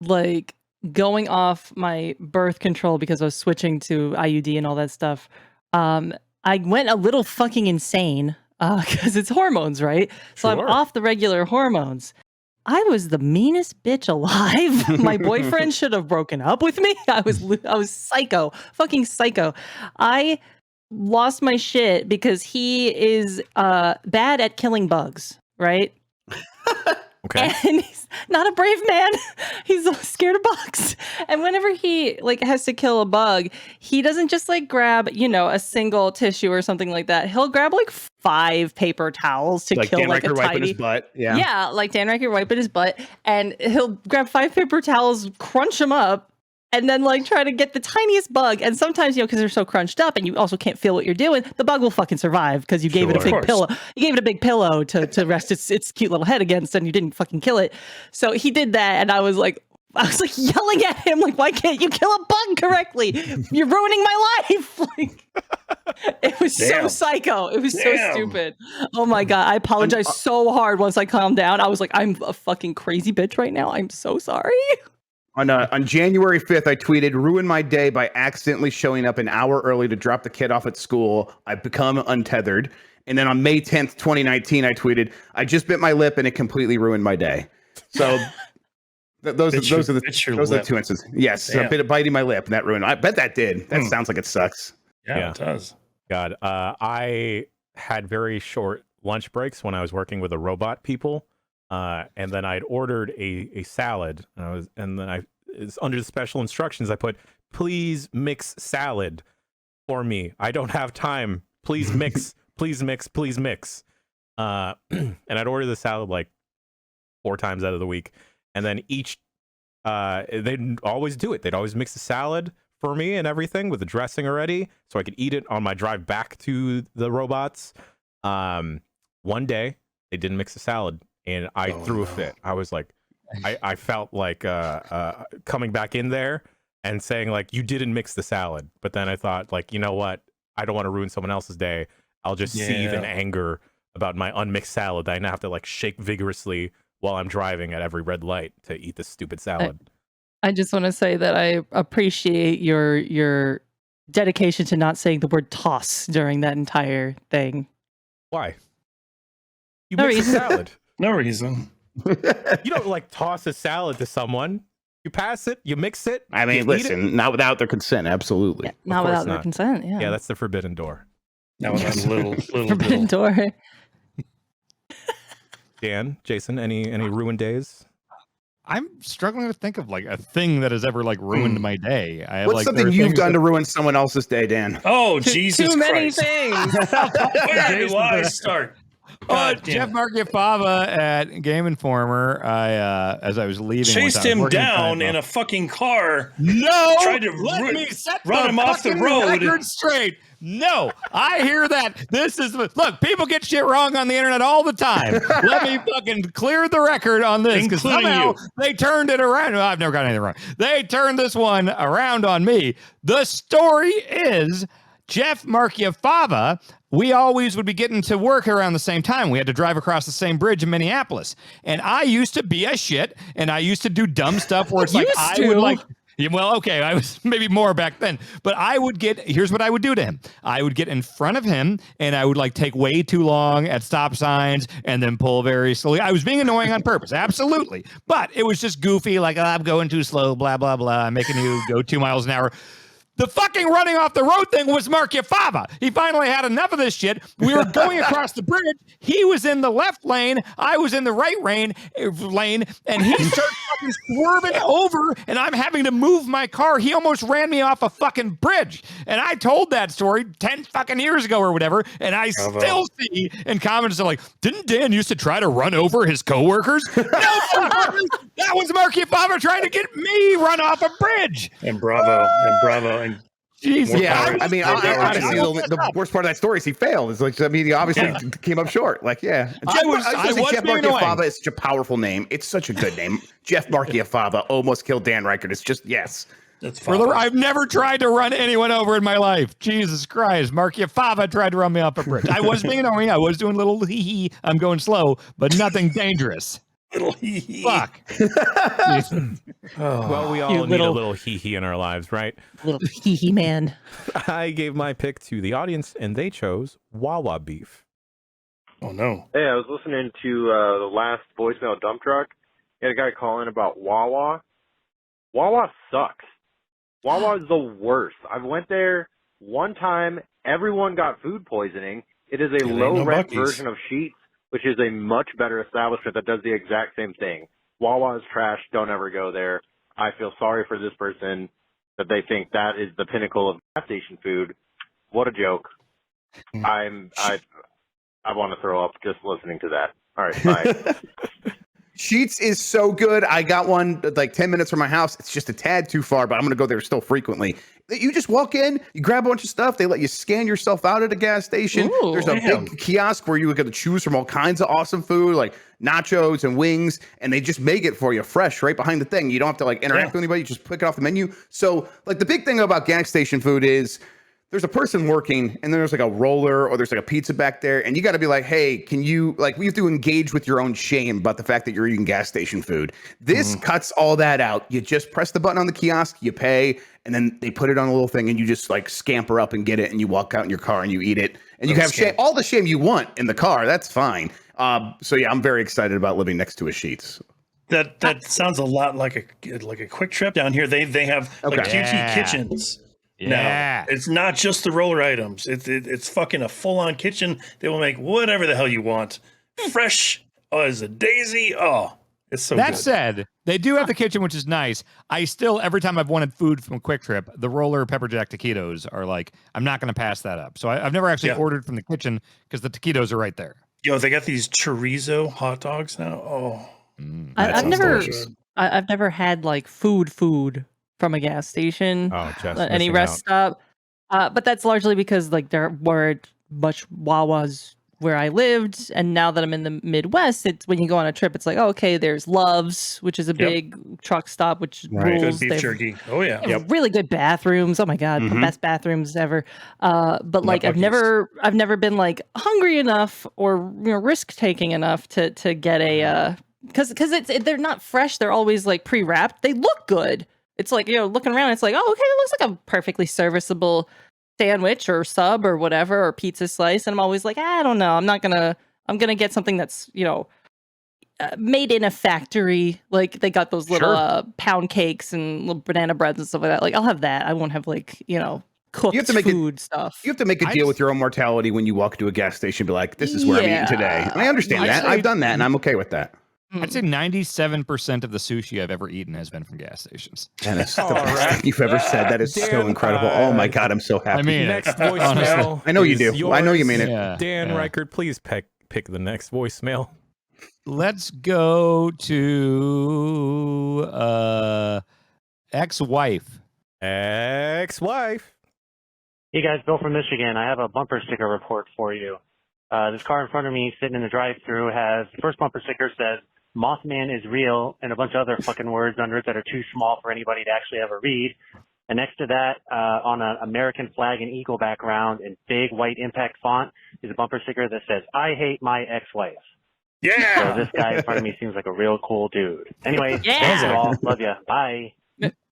like going off my birth control because I was switching to IUD and all that stuff, I went a little fucking insane because it's hormones, right? So I'm off the regular hormones. I was the meanest bitch alive. My boyfriend should have broken up with me. I was psycho, fucking psycho. I lost my shit because he is bad at killing bugs, right? Okay. And he's not a brave man. He's scared of bugs. And whenever he like has to kill a bug, he doesn't just like grab, a single tissue or something like that. He'll grab like 5 paper towels to like kill Dan like Riker a wiping tiny his butt. Yeah. Yeah, like Dan Riker wiping his butt, and he'll grab 5 paper towels, crunch them up, and then like try to get the tiniest bug. And sometimes, because they're so crunched up and you also can't feel what you're doing, the bug will fucking survive because you gave it a big pillow. You gave it a big pillow to rest its cute little head against, and you didn't fucking kill it. So he did that, and I was like yelling at him, like, why can't you kill a bug correctly? You're ruining my life. Like, it was so psycho. It was so stupid. Oh my God. I apologized so hard once I calmed down. I was like, I'm a fucking crazy bitch right now. I'm so sorry. On January 5th, I tweeted, ruin my day by accidentally showing up an hour early to drop the kid off at school. I've become untethered. And then on May 10th, 2019, I tweeted, I just bit my lip and it completely ruined my day. So those are the 2 instances. Yes, a bit of biting my lip and that ruined. I bet that did. That sounds like it sucks. Yeah, it does. God, I had very short lunch breaks when I was working with the robot people. And then I'd ordered a salad, and then it's under the special instructions I put, please mix salad for me. I don't have time. Please mix, please mix, please mix. And I'd order the salad like 4 times out of the week, and then they'd always do it. They'd always mix the salad for me and everything with the dressing already, so I could eat it on my drive back to the robots. One day they didn't mix the salad. And I threw a fit. I was like, I felt like coming back in there and saying like, you didn't mix the salad. But then I thought like, you know what? I don't want to ruin someone else's day. I'll just seethe in anger about my unmixed salad. I have to like shake vigorously while I'm driving at every red light to eat this stupid salad. I just want to say that I appreciate your dedication to not saying the word toss during that entire thing. Why? You No mix a reason. salad. No reason. You don't like toss a salad to someone. You pass it, you mix it. I mean, listen, not without their consent, absolutely. Yeah, not without their consent, yeah. Yeah, that's the forbidden door. That was a little forbidden door. Dan, Jason, any ruined days? I'm struggling to think of like a thing that has ever like ruined my day. I have, What's like, something you've done to ruin someone else's day, Dan? Oh, Jesus Too many Christ. things. Where do I start? Jeff Marchiafava at Game Informer. As I was leaving, chased him down in a fucking car. No, tried to let me set run him off the fucking road. record straight. No, I hear that. This is look. People get shit wrong on the internet all the time. Let me fucking clear the record on this because somehow they turned it around. No, I've never got anything wrong. They turned this one around on me. The story is Jeff Marchiafava. We always would be getting to work around the same time. We had to drive across the same bridge in Minneapolis. And I used to be a shit, and I used to do dumb stuff where it's like I would like. Yeah, well, okay, I was maybe more back then, but here's what I would do to him. I would get in front of him and I would like take way too long at stop signs and then pull very slowly. I was being annoying on purpose, absolutely. But it was just goofy, like, I'm going too slow, blah, blah, blah. I'm making you go 2 miles an hour. The fucking running off the road thing was Fava. He finally had enough of this shit. We were going across the bridge. He was in the left lane. I was in the right lane, and he started fucking swerving over, and I'm having to move my car. He almost ran me off a fucking bridge. And I told that story 10 fucking years ago or whatever, and I still see in comments are like, didn't Dan used to try to run over his coworkers? No, that was Fava trying to get me run off a bridge. And bravo. And Jesus. Yeah, I mean, honestly, the worst part of that story is he failed. It's like, I mean, he obviously came up short. Like, yeah. I was Jeff Marchiafava is such a powerful name. It's such a good name. Jeff Marchiafava almost killed Dan Reichert. It's just, yes. I've never tried to run anyone over in my life. Jesus Christ. Marchiafava tried to run me off a bridge. I was being annoying. I was doing little hee-hee. I'm going slow, but nothing dangerous. Little hee-hee. Fuck. Well, we all need a little hee-hee in our lives, right? Little hee-hee man. I gave my pick to the audience, and they chose Wawa beef. Oh, no. Hey, I was listening to the last voicemail dump truck. You had a guy calling about Wawa. Wawa sucks. Wawa is the worst. I went there one time. Everyone got food poisoning. It is a low-rent version of Sheetz, which is a much better establishment that does the exact same thing. Wawa is trash. Don't ever go there. I feel sorry for this person that they think that is the pinnacle of gas station food. What a joke. I want to throw up just listening to that. All right, bye. Sheetz is so good. I got one like 10 minutes from my house. It's just a tad too far, but I'm going to go there still frequently. You just walk in, you grab a bunch of stuff. They let you scan yourself out at a gas station. Ooh, There's a big kiosk where you get to choose from all kinds of awesome food, like nachos and wings, and they just make it for you fresh right behind the thing. You don't have to like interact with anybody. You just pick it off the menu. So like the big thing about gas station food is there's a person working and there's like a roller or there's like a pizza back there. And you got to be like, hey, can you we have to engage with your own shame about the fact that you're eating gas station food. This cuts all that out. You just press the button on the kiosk, you pay, and then they put it on a little thing and you just like scamper up and get it and you walk out in your car and you eat it. And you have shame, all the shame you want in the car. That's fine. So yeah, I'm very excited about living next to a Sheetz. That sounds a lot like a quick trip down here. They have like QT kitchens. Yeah. No, it's not just the roller items. It's fucking a full-on kitchen. They will make whatever the hell you want. Fresh as a daisy. Oh, it's so good. That said, they do have the kitchen, which is nice. I still, every time I've wanted food from Quick Trip, the roller pepper jack taquitos are like, I'm not going to pass that up. So I've never actually ordered from the kitchen because the taquitos are right there. Yo, they got these chorizo hot dogs now. Oh, I've never had like food from a gas station, any rest stop. But that's largely because like there weren't much Wawas where I lived, and now that I'm in the Midwest, it's when you go on a trip, it's like, oh, okay, there's Love's, which is a big truck stop, which rules. Good beef jerky. Oh yeah, really good bathrooms. Oh my god, the best bathrooms ever. But like I've never been like hungry enough or risk taking enough to get a because they're not fresh. They're always like pre-wrapped. They look good. It's like, looking around, it's like, oh, okay, it looks like a perfectly serviceable sandwich or sub or whatever, or pizza slice. And I'm always like, I don't know. I'm going to get something that's, made in a factory. Like they got those little pound cakes and little banana breads and stuff like that. Like I'll have that. I won't have like, cooked food stuff. You have to make a deal with your own mortality when you walk to a gas station and be like, this is where I'm eating today. And I understand that. I've done that and I'm okay with that. I'd say 97% of the sushi I've ever eaten has been from gas stations. And that's the best thing you've ever said. That is so incredible. Oh my God, I'm so happy. I mean, next voicemail. I know you do. I know you mean it. Dan Reichert, please pick the next voicemail. Let's go to ex-wife. Ex-wife. Hey guys, Bill from Michigan. I have a bumper sticker report for you. This car in front of me sitting in the drive-thru has, the first bumper sticker says, Mothman is real, and a bunch of other fucking words under it that are too small for anybody to actually ever read. And next to that, on an American flag and eagle background in big white impact font, is a bumper sticker that says, I hate my ex-wife. Yeah! So this guy in front of me seems like a real cool dude. Anyway, thanks all. Love ya. Bye.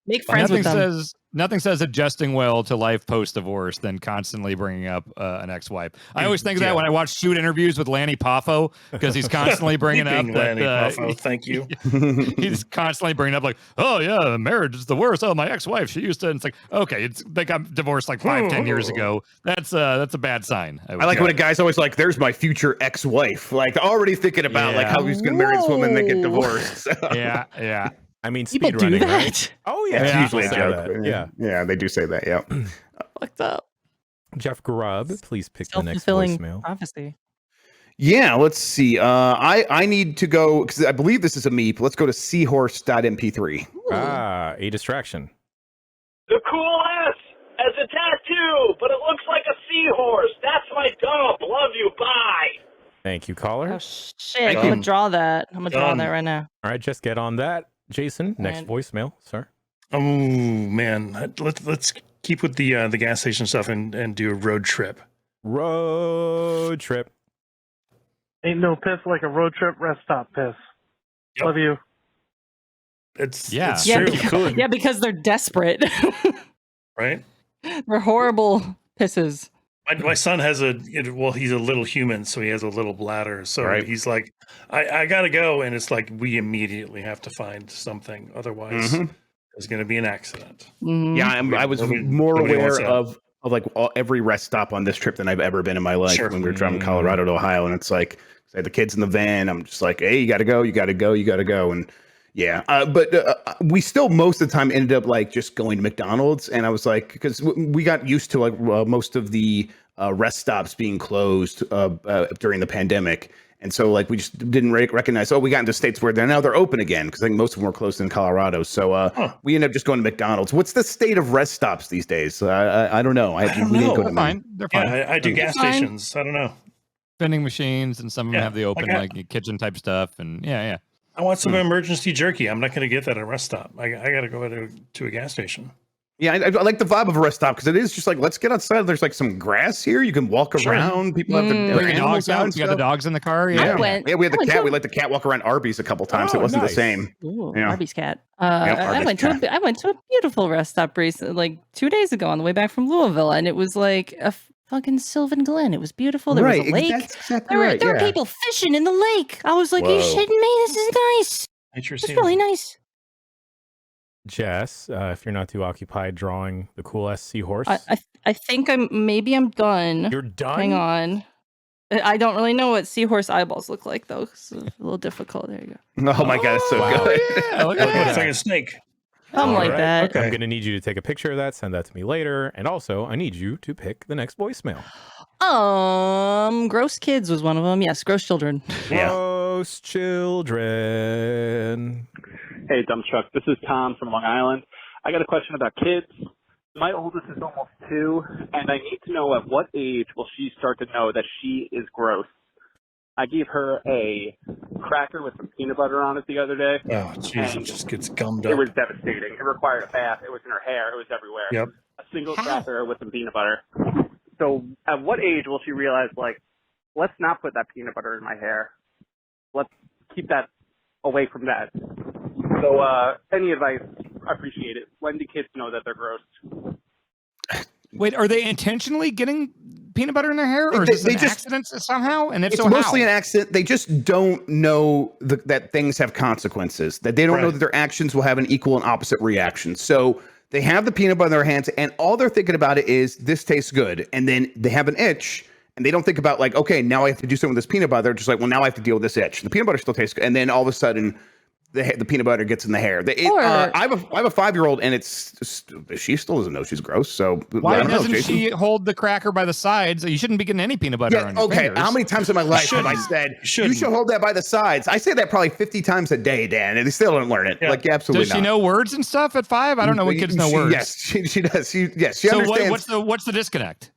Make friends with them. Nothing says adjusting well to life post-divorce than constantly bringing up an ex-wife. I always think of that when I watch shoot interviews with Lanny Poffo, because he's constantly bringing up that. Lanny Poffo, thank you. He's constantly bringing up like, oh yeah, marriage is the worst. Oh, my ex-wife, she used to. And it's like, okay, they got divorced like 5-10 years ago. That's a bad sign. I like when a guy's always like, "There's my future ex-wife," like already thinking about like how he's going to marry this woman and then get divorced. Yeah. I mean, people speed do running, that. Right? Oh yeah, it's usually a joke. Yeah, they do say that. Yeah, fucked up. Jeff Grubb, please pick the next Self-fulfilling voicemail. prophecy. Yeah, let's see. I need to go because I believe this is a meep. Let's go to seahorse.mp3. A distraction. The cool S as a tattoo, but it looks like a seahorse. That's my dub. Love you. Bye. Thank you, caller. Oh shit! I'm gonna draw that. I'm gonna draw that right now. All right, just get on that. Jason, next voicemail, sir. Oh man, let's keep with the gas station stuff and do a road trip. Road trip. Ain't no piss like a road trip rest stop piss. Yep. Love you. It's true. Because they're desperate. Right? They're horrible pisses. My son has he's a little human, so he has a little bladder. So he's like, I gotta go, and it's like we immediately have to find something, otherwise there's gonna be an accident. Yeah, I was more aware of like every rest stop on this trip than I've ever been in my life when we were driving Colorado to Ohio, and it's like I had the kids in the van. I'm just like, hey, you gotta go, and yeah, but we still most of the time ended up like just going to McDonald's, and I was like, because we got used to like most of the rest stops being closed during the pandemic, and so like we just didn't recognize. Oh, we got into states where they're open again because I think most of them were closed in Colorado. So we ended up just going to McDonald's. What's the state of rest stops these days? I don't know. I don't know. They're fine. They're fine. Yeah, I do gas stations. I don't know. Vending machines, and some of them have the open like kitchen type stuff, and yeah. I want some emergency jerky. I'm not going to get that at a rest stop. I got to go to a gas station. Yeah, I like the vibe of a rest stop because it is just like, let's get outside. There's like some grass here. You can walk around. People have the dogs out. You got the dogs in the car. Yeah, we had the cat. We let the cat walk around Arby's a couple times. It wasn't the same. Ooh, Arby's cat. I went to a beautiful rest stop recently, like 2 days ago on the way back from Louisville, and it was like a fucking Sylvan Glen. It was beautiful. There was a lake. That's exactly right. There were people fishing in the lake. I was like, "Are you shitting me? This is nice. It's really nice." Jess, if you're not too occupied drawing the cool S Seahorse. I think I'm done. You're done? Hang on. I don't really know what seahorse eyeballs look like though. It's a little difficult. There you go. Oh my god, it's so good. Yeah, it's like a snake. Something like that. Okay. I'm going to need you to take a picture of that, send that to me later. And also, I need you to pick the next voicemail. Gross kids was one of them. Yes, gross children. Gross children. Hey, Dump Truck. This is Tom from Long Island. I got a question about kids. My oldest is almost 2, and I need to know at what age will she start to know that she is gross. I gave her a cracker with some peanut butter on it the other day. Oh, jeez, it just gets gummed up. It was devastating. It required a bath. It was in her hair. It was everywhere. Yep. A single cracker with some peanut butter. So at what age will she realize, like, let's not put that peanut butter in my hair. Let's keep that away from that. So any advice, I appreciate it. When do kids know that they're gross? Wait, are they intentionally getting peanut butter in their hair, or is it an accident somehow? And it's mostly an accident. They just don't know that things have consequences, that they don't know that their actions will have an equal and opposite reaction. So they have the peanut butter in their hands, and all they're thinking about it is, this tastes good. And then they have an itch, and they don't think about, like, okay, now I have to do something with this peanut butter. They're just like, well, now I have to deal with this itch. The peanut butter still tastes good. And then all of a sudden, the peanut butter gets in the hair. I have a 5-year-old, and she still doesn't know she's gross. So why doesn't she hold the cracker by the sides? You shouldn't be getting any peanut butter on your fingers. How many times in my life have I said you should hold that by the sides? I say that probably 50 times a day, Dan, and they still don't learn it. Yeah. Like, absolutely. Does she know words and stuff at 5? I don't know when kids know words. Yes, she does. She so understands. What's the disconnect?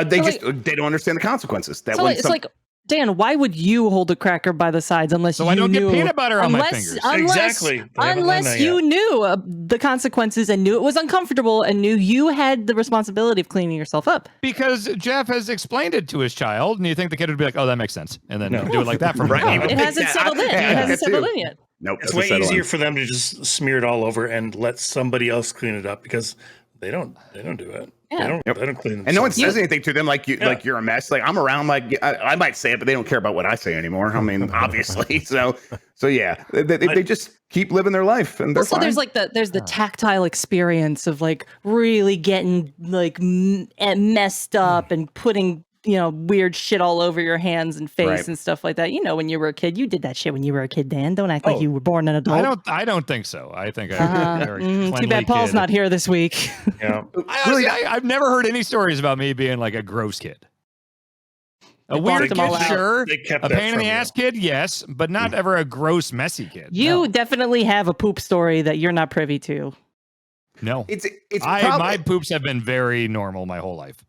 They don't understand the consequences. It's like, Dan, why would you hold a cracker by the sides unless I don't get peanut butter on my fingers? Exactly. Unless you knew the consequences and knew it was uncomfortable and knew you had the responsibility of cleaning yourself up. Because Jeff has explained it to his child, and you think the kid would be like, "Oh, that makes sense," and then do it like that from right. It hasn't settled in. It hasn't settled in yet. Nope. It's way easier for them to just smear it all over and let somebody else clean it up, because They don't do it. Yeah. They don't clean themselves. And no one says anything to them like you're a mess. Like I'm around, like I might say it, but they don't care about what I say anymore. I mean, obviously. So yeah, they just keep living their life, and they're also, fine. there's the tactile experience of like really getting like messed up and putting weird shit all over your hands and face and stuff like that. When you were a kid, you did that shit when you were a kid, Dan. Don't act like you were born an adult. I don't think so. I think too bad Paul's not here this week. Yeah. I've never heard any stories about me being like a gross kid. A weird kid, sure. A pain in the ass kid, yes, but not ever a gross, messy kid. You definitely have a poop story that you're not privy to. No, my poops have been very normal my whole life.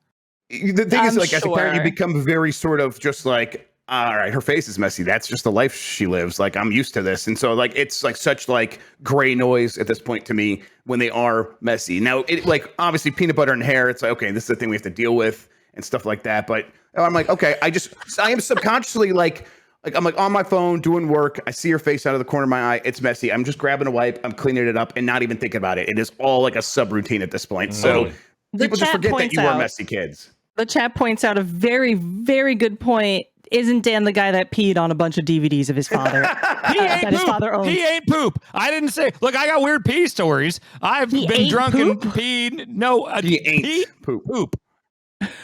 The thing is, like, as a parent, you become very sort of just like, all right, her face is messy. That's just the life she lives. Like, I'm used to this. And so, like, it's like such like gray noise at this point to me when they are messy. Now, like, obviously peanut butter and hair, it's like, okay, this is the thing we have to deal with and stuff like that. But I'm like, okay, I am subconsciously like I'm like on my phone doing work. I see her face out of the corner of my eye. It's messy. I'm just grabbing a wipe. I'm cleaning it up and not even thinking about it. It is all like a subroutine at this point. So people just forget that you were messy kids. The chat points out a very, very good point. Isn't Dan the guy that peed on a bunch of DVDs of his father? His father owns. He ate poop. I didn't say. Look, I got weird pee stories. I've been drunk and peed. No, he ate poop.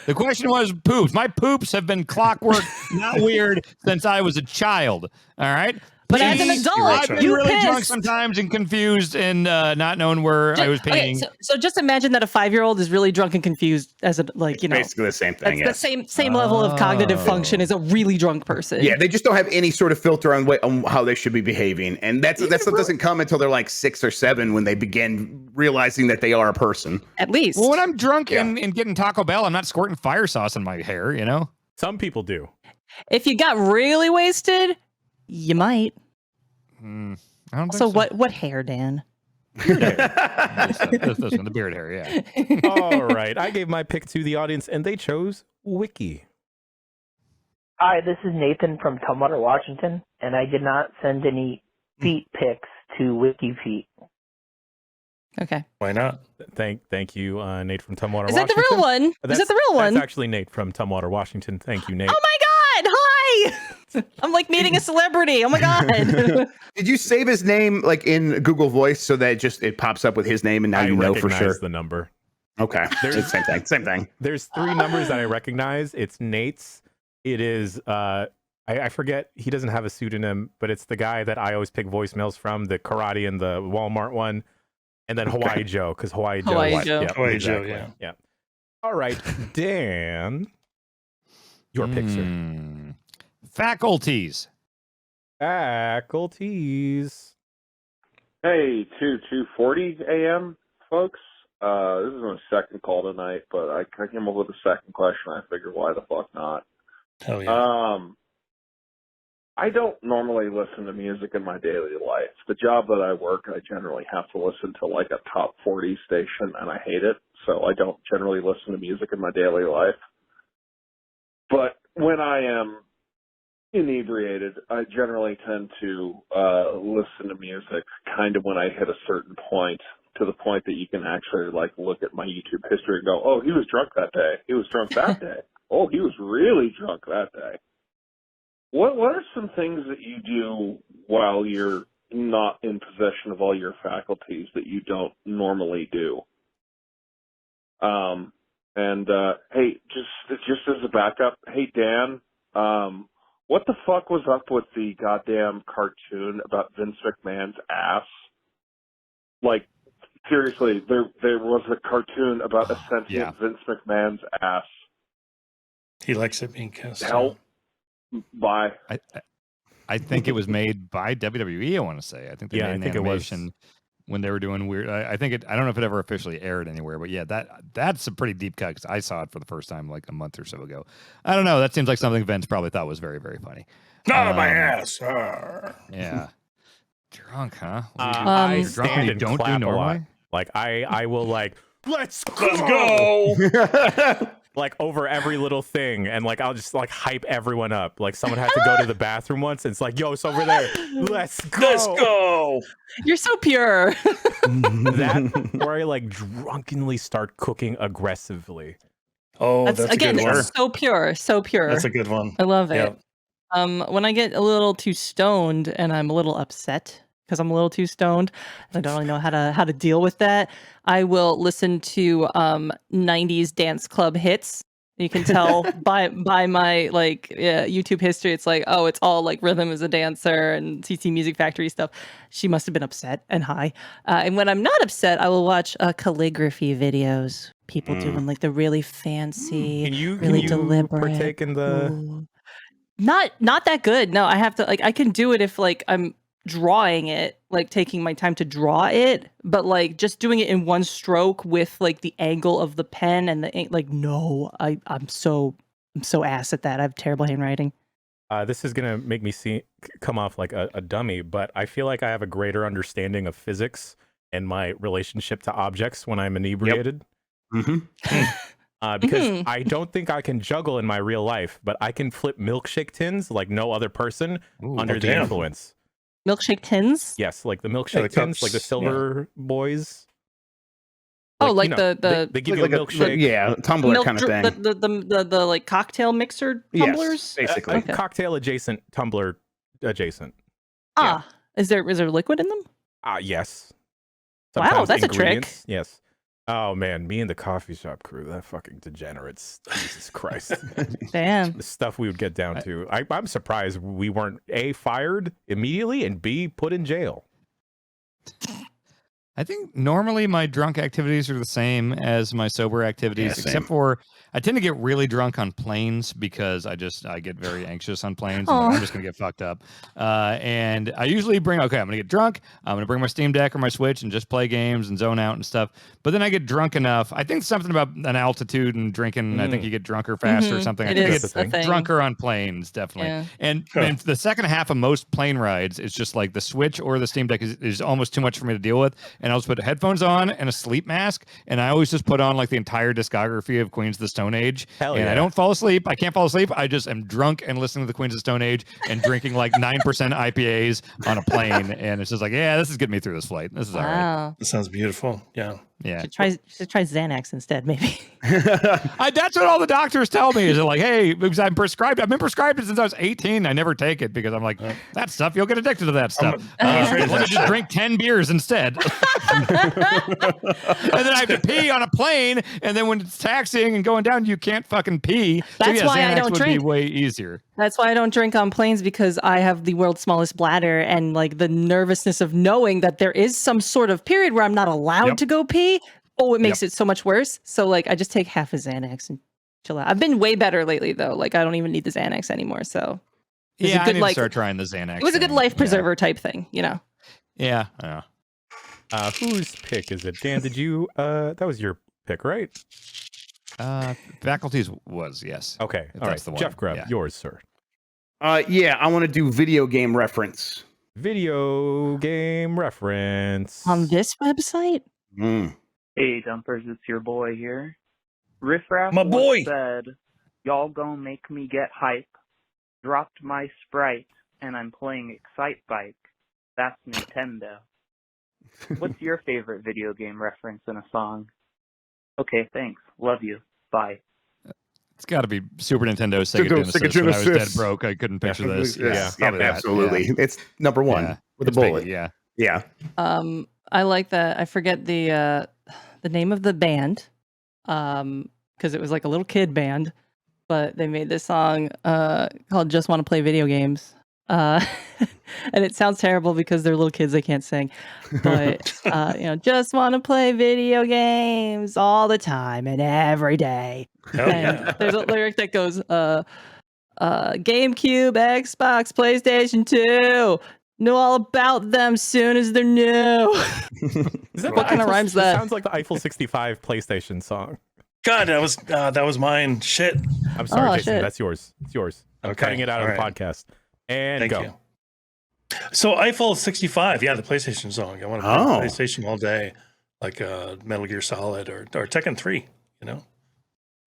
The question was poops. My poops have been clockwork, not weird, since I was a child. All right. But as an adult, I've been really drunk sometimes and confused and not knowing where I was peeing. Okay, so just imagine that a 5-year-old is really drunk and confused as a basically the same thing. That's the same level of cognitive function as a really drunk person. Yeah, they just don't have any sort of filter on how they should be behaving, and that stuff doesn't come until they're like 6 or 7 when they begin realizing that they are a person. At least. Well, when I'm drunk and getting Taco Bell, I'm not squirting fire sauce in my hair. Some people do. If you got really wasted, you might. I don't so think what hair, Dan? Beard hair. This one, the beard hair, yeah. All right. I gave my pick to the audience, and they chose Wiki. Hi, this is Nathan from Tumwater, Washington, and I did not send any feet pics to Wiki Feet. Okay. Why not? Thank you, Nate from Tumwater, Washington. Is that the real one? Is that the real one? That's actually Nate from Tumwater, Washington. Thank you, Nate. Oh my God! Hi! I'm like meeting a celebrity. Oh my God! Did you save his name like in Google Voice so that it pops up with his name and now you know for sure the number? Okay, it's same thing. There's 3 numbers that I recognize. It's Nate's. It is I forget. He doesn't have a pseudonym, but it's the guy that I always pick voicemails from, the karate and the Walmart one. And then Hawaii Joe, because Hawaii Joe. Hawaii Joe, yeah. All right, Dan, your pick, sir. Faculties. Faculties. Hey, 2:40 a.m., folks. This is my second call tonight, but I came up with a second question. I figured, why the fuck not? Hell yeah. I don't normally listen to music in my daily life. The job that I work, I generally have to listen to like a top 40 station, and I hate it. So I don't generally listen to music in my daily life. But when I am inebriated, I generally tend to listen to music kind of when I hit a certain point, to the point that you can actually like look at my YouTube history and go, oh, he was drunk that day. He was drunk that day. Oh, he was really drunk that day. What are some things that you do while you're not in possession of all your faculties that you don't normally do? Hey, just as a backup, hey Dan, what the fuck was up with the goddamn cartoon about Vince McMahon's ass? Like, seriously, there was a cartoon about a sentient Vince McMahon's ass. He likes it being kissed. Help. Bye. I think it was made by WWE. I want to say. I think they made an animation when they were doing weird. I think I don't know if it ever officially aired anywhere, but yeah, that's a pretty deep cut because I saw it for the first time like a month or so ago. I don't know. That seems like something Vince probably thought was very, very funny. Not on my ass. Yeah. Drunk, huh? I You're drunk and you don't do Norway? Like I will like let's go. like over every little thing, and like I'll just like hype everyone up. Like someone had to go to the bathroom once, and it's like, yo, it's over there. Let's go. Let's go. You're so pure. That where I like drunkenly start cooking aggressively. Oh, that's a good one. So pure, so pure. That's a good one. I love it. Yeah. When I get a little too stoned and I'm a little upset because I'm a little too stoned and I don't really know how to deal with that, I will listen to 90s dance club hits. You can tell by my like YouTube history, it's like, oh, it's all like Rhythm as a Dancer and CC Music Factory stuff. She must have been upset and high. And when I'm not upset, I will watch calligraphy videos. People doing like the really fancy, really deliberate. Partake in the? Ooh. Not that good. No, I have to like I can do it if like I'm drawing it, like taking my time to draw it, but like just doing it in one stroke with like the angle of the pen and the ink, like no, I'm so ass at that. I have terrible handwriting. This is gonna make me come off like a dummy, but I feel like I have a greater understanding of physics and my relationship to objects when I'm inebriated. Because I don't think I can juggle in my real life, but I can flip milkshake tins like no other person under the influence. Milkshake tins? Yes, like the milkshake tins, like the silver boys. Oh, like the they give you a milkshake, tumbler kind of thing. The like cocktail mixer tumblers, yes, basically cocktail adjacent, tumbler adjacent. Is there liquid in them? Yes. Wow, that's a trick. Yes. Oh man, me and the coffee shop crew, that fucking degenerates. Jesus Christ. Damn. The stuff we would get down to. I'm surprised we weren't A, fired immediately, and B, put in jail. I think normally my drunk activities are the same as my sober activities, except for I tend to get really drunk on planes because I get very anxious on planes. And I'm just going to get fucked up. And I usually I'm going to get drunk. I'm going to bring my Steam Deck or my Switch and just play games and zone out and stuff. But then I get drunk enough. I think something about an altitude and drinking. I think you get drunker faster or something. It I is think a thing. Drunker on planes, definitely. Yeah. And the second half of most plane rides, it's just like the Switch or the Steam Deck is almost too much for me to deal with. And I'll just put headphones on and a sleep mask, and I always just put on like the entire discography of Queens of the Stone Age. I don't fall asleep. I can't fall asleep. I just am drunk and listening to the Queens of the Stone Age and drinking like 9% IPAs on a plane, and it's just like, yeah, this is getting me through this flight. This is all right. That sounds beautiful. Yeah. Should try Xanax instead, maybe. That's what all the doctors tell me. Is like, hey, because I've been prescribed it since I was 18. I never take it because I'm like, that stuff, you'll get addicted to that stuff. Let me just drink 10 beers instead. And then I have to pee on a plane, and then when it's taxiing and going down, you can't fucking pee. That's why Xanax I don't would drink. Be way easier. That's why I don't drink on planes, because I have the world's smallest bladder, and like the nervousness of knowing that there is some sort of period where I'm not allowed to go pee. It makes it so much worse. So like I just take half a Xanax and chill out. I've been way better lately though. Like I don't even need the Xanax anymore. So I need to start trying the Xanax. It was a good life preserver type thing, you know. Yeah. Whose pick is it? Dan, did you that was your pick, right? Faculties was, yes. Okay. All right. Jeff Grubb, yours, sir. I want to do video game reference. Video game reference. On this website? Hey, Dumpers, it's your boy here. Riff Raff My boy said, y'all gon' make me get hype. Dropped my Sprite, and I'm playing Excite Bike. That's Nintendo. What's your favorite video game reference in a song? Okay, thanks. Love you. Bye. It's got to be Super Nintendo, Sega Genesis. When I was dead broke, I couldn't picture this. Yeah, absolutely. It's number one with a bullet. Yeah. I like that. I forget the name of the band, because it was like a little kid band, but they made this song called "Just Want to Play Video Games," and it sounds terrible because they're little kids; they can't sing. But just want to play video games all the time and every day. There's a lyric that goes, "GameCube, Xbox, PlayStation 2. Know all about them soon as they're new." What kind of rhymes that? It sounds like the Eiffel 65 PlayStation song. God, that was mine. Shit. I'm sorry, Jason. That's yours. It's yours. I'm Okay. cutting it out of the podcast. And Thank go. you. So Eiffel 65, the PlayStation song. I want to play PlayStation all day, like Metal Gear Solid or Tekken 3. You know.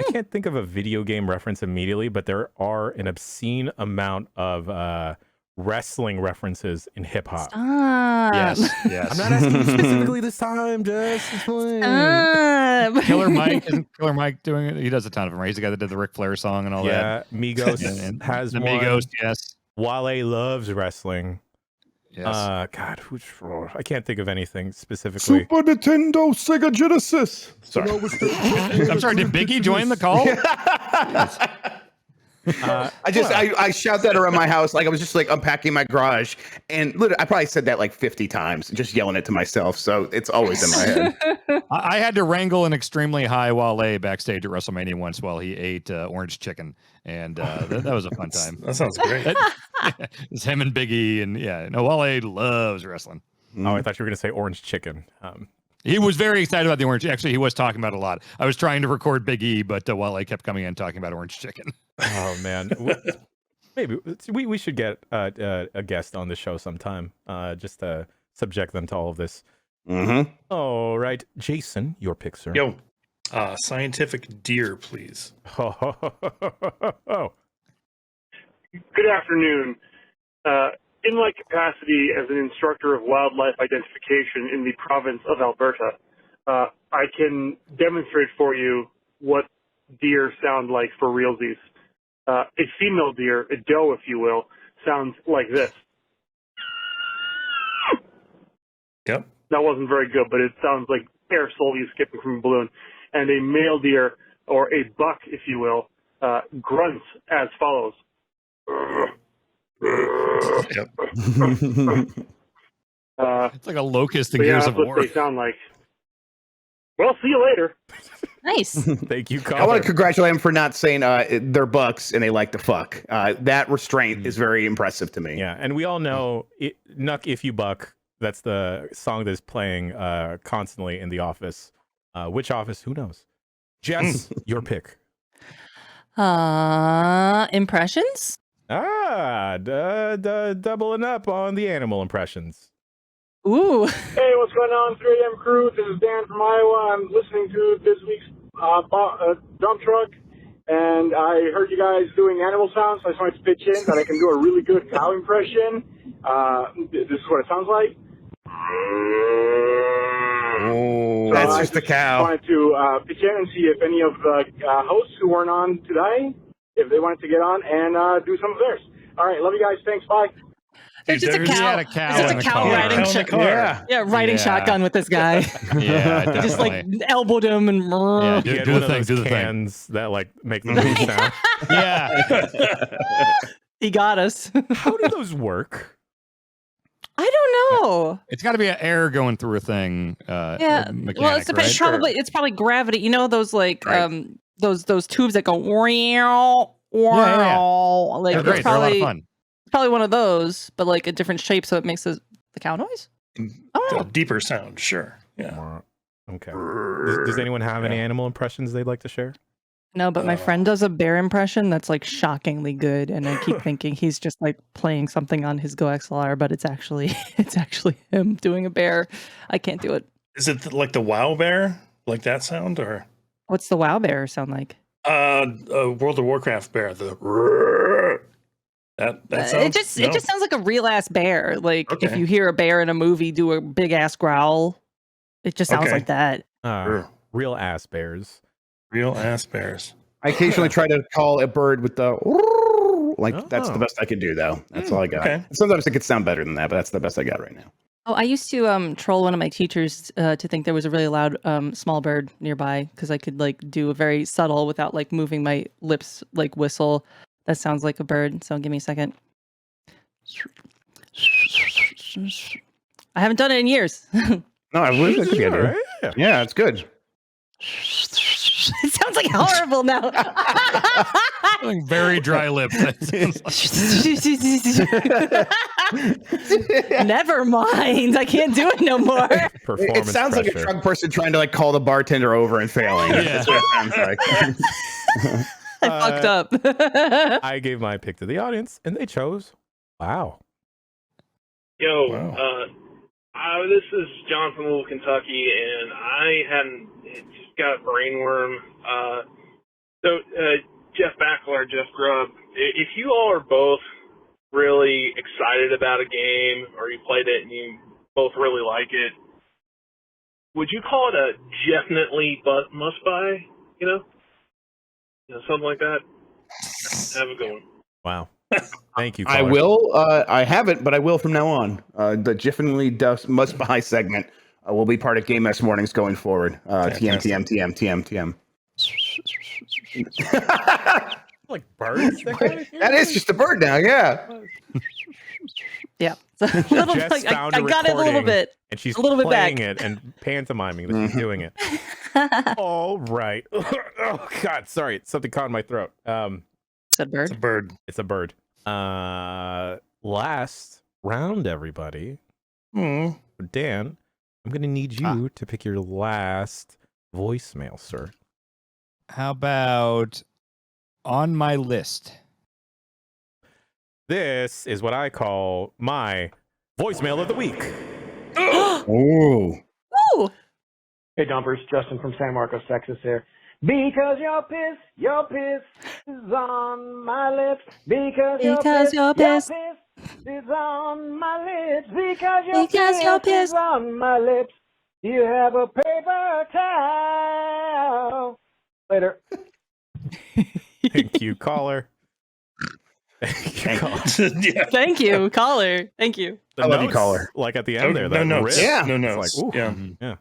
I can't think of a video game reference immediately, but there are an obscene amount of wrestling references in hip hop. Yes. I'm not asking you specifically this time, just Killer Mike isn't Killer Mike doing it? He does a ton of them, right? He's the guy that did the Ric Flair song and all that. Yeah, Migos and has the one. Migos, yes. Wale loves wrestling. Yes. God, I can't think of anything specifically. Super Nintendo, Sega Genesis. Sorry. I'm sorry, did Biggie join the call? I shout that around my house like I was just like unpacking my garage, and literally I probably said that like 50 times, just yelling it to myself. So it's always in my head. I had to wrangle an extremely high Wale backstage at WrestleMania once while he ate orange chicken, and that was a fun time. That sounds great. It's him and Biggie, and Wale loves wrestling. Oh, I thought you were going to say orange chicken. He was very excited about the orange. Actually, he was talking about it a lot. I was trying to record Big E, but Wale kept coming in talking about orange chicken. Oh man, maybe we should get a guest on the show sometime, just to subject them to all of this. Mm-hmm. All right, Jason, your pick, sir. Yo, scientific deer, please. Oh. Good afternoon. In my capacity as an instructor of wildlife identification in the province of Alberta, I can demonstrate for you what deer sound like for realsies. A female deer, a doe if you will, sounds like this. Yep. That wasn't very good, but it sounds like air slowly escaping from a balloon. And a male deer, or a buck if you will, grunts as follows. Yep. It's like a locust in yeah, Gears that's of what War. they sound like. Well, see you later. Nice. Thank you, I want to congratulate him for not saying they're bucks and they like to fuck. That restraint is very impressive to me. Yeah, and we all know Nuck If You Buck. That's the song that's playing constantly in the office. Which office? Who knows? Jess, your pick. Impressions? Doubling up on the animal impressions. Ooh. Hey, what's going on, 3AM crew? This is Dan from Iowa. I'm listening to this week's dump truck, and I heard you guys doing animal sounds, so I just wanted to pitch in that I can do a really good cow impression. This is what it sounds like. Oh, So that's I just a cow. I wanted to pitch in and see if any of the hosts who weren't on today, if they wanted to get on and do some of theirs. All right, love you guys. Thanks. Bye. There's just a cow. There's just a cow riding shotgun. Yeah, riding shotgun with this guy. Yeah, definitely. Just like elbowed him and Yeah, He had do one the of thing, those do the thing. cans that like make the move sound. Yeah. He got us. How do those work? I don't know. It's got to be an air going through a thing. Yeah. Mechanic, Well, it's right? it's probably gravity. You know those like those tubes that go wow. Yeah. Like They're great. it's They're a lot of probably fun. probably one of those, but like a different shape, so it makes the cow noise. A deeper sound, sure. Yeah. Okay. Does anyone have any animal impressions they'd like to share? No, but my friend does a bear impression that's like shockingly good, and I keep thinking he's just like playing something on his Go XLR, but it's actually him doing a bear. I can't do it. Is it like the Wow Bear? Like that sound? Or What's the wow bear sound like? World of Warcraft bear. The that sounds, it just sounds like a real ass bear. Like if you hear a bear in a movie do a big ass growl, it just sounds like that. Real ass bears. Real ass bears. I occasionally try to call a bird with the that's the best I can do though. That's all I got. Okay. Sometimes it could sound better than that, but that's the best I got right now. Oh, I used to troll one of my teachers to think there was a really loud small bird nearby because I could like do a very subtle without like moving my lips like whistle. That sounds like a bird. So give me a second. I haven't done it in years. No, I wish I could get it. Yeah, it's good. It sounds like horrible now. Very dry lips. Never mind. I can't do it no more. It sounds like a drunk person trying to like call the bartender over and failing. Yeah. That's what it sounds like. I fucked up. I gave my pick to the audience, and they chose Wow. Yo, this is John from Louisville, Kentucky, and I hadn't just got brainworm. So, Jeff Backler, Jeff Grubb, if you all are both really excited about a game or you played it and you both really like it, would you call it a definitely but must buy? You know, something like that. Have a good one. Wow. Thank you. I caller. will. I haven't, but I will from now on. The Jiffenly must buy segment will be part of Game S mornings going forward. TM. Like birds? That is just a bird now. Yeah. Yeah. So a little, Jess like, found I a got it a little recording, bit. and she's a little bit playing back. it and pantomiming that she's doing it. All right. Oh God, sorry, something caught in my throat. It's a bird. It's a bird. It's a bird. Last round, everybody. Dan, I'm gonna need you to pick your last voicemail, sir. How about on my list? This is what I call my voicemail of the week. Oh. Woo! Hey, Dumpers. Justin from San Marcos, Texas here. Because your piss is on my lips. Because your piss is on my lips. Because your piss is on my lips. You have a paper towel. Later. Thank you, caller. Thank you, caller. Thank you. The I love you, notes, caller. Like at the end there, No that notes. riff, Yeah. No it's notes. like, ooh, Yeah. yeah.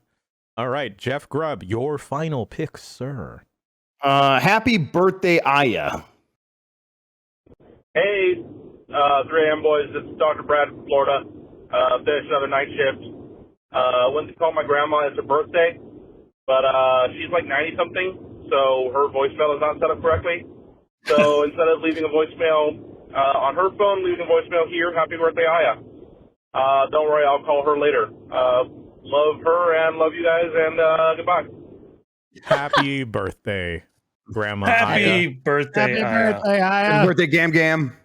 All right, Jeff Grubb, your final pick, sir. Happy birthday, Aya. Hey, 3 a.m. boys, it's Dr. Brad from Florida. Finished another night shift. Went to call my grandma. It's her birthday, but she's like 90-something, so her voicemail is not set up correctly. So instead of leaving a voicemail on her phone, leaving a voicemail here, happy birthday, Aya. Don't worry, I'll call her later. Love her and love you guys, and goodbye. Happy birthday, Grandma Happy Aya. birthday, Happy Aya. birthday, Happy Aya. birthday, Gam Gam.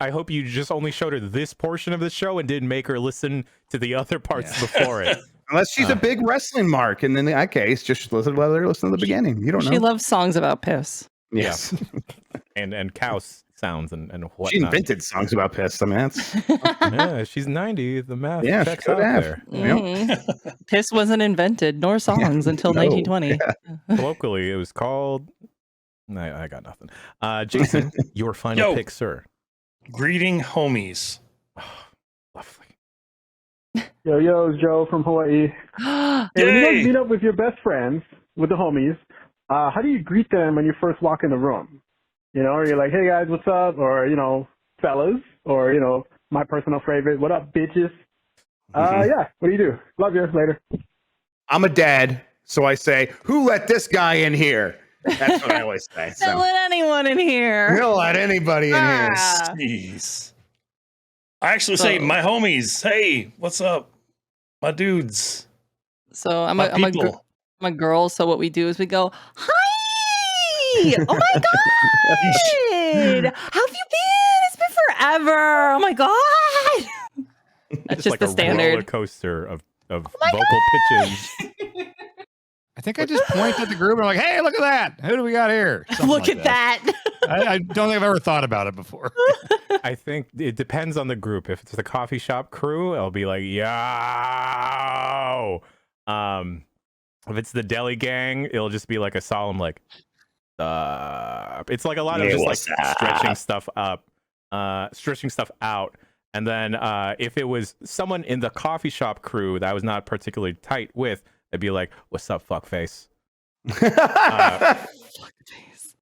I hope you just only showed her this portion of the show and didn't make her listen to the other parts before it. Unless she's a big wrestling mark, and then in that case, just listen to the beginning. You don't know. She loves songs about piss. Yes. and cow sounds and whatnot. She invented songs about piss. I mean, that's Yeah, she's 90. The math Yeah, she checks could out have. there. Mhm. Piss wasn't invented, nor songs until No. 1920. Colloquially, it was called. I got nothing. Jason, your final Yo. pick, sir. Greeting homies. Lovely. Yo, it's Joe from Hawaii. Hey, when you guys meet up with your best friends, with the homies, how do you greet them when you first walk in the room? You know, are you like, hey guys, what's up? Or, you know, fellas? Or, you know, my personal favorite, what up, bitches? Yeah, what do you do? Love you. Later. I'm a dad, so I say, who let this guy in here? That's what I always say. Don't So. let anyone in here. He'll let anybody in here. Jeez. I actually say, So- my homies, hey, what's up? My dudes. So I'm My a people. girl. So what we do is we go, hi! Oh my god! How have you been? It's been forever. Oh my god! That's just like the a roller standard. coaster of vocal pitches. I think I just point at the group and I'm like, hey, look at that. Who do we got here? Something Look like at that. I don't think I've ever thought about it before. I think it depends on the group. If it's the coffee shop crew, I'll be like, yo. If it's the deli gang, it'll just be like a solemn like, it's like a lot of Hey, just like what's up? stretching stuff up, stretching stuff out. And then if it was someone in the coffee shop crew that I was not particularly tight with, I'd be like, what's up, fuckface?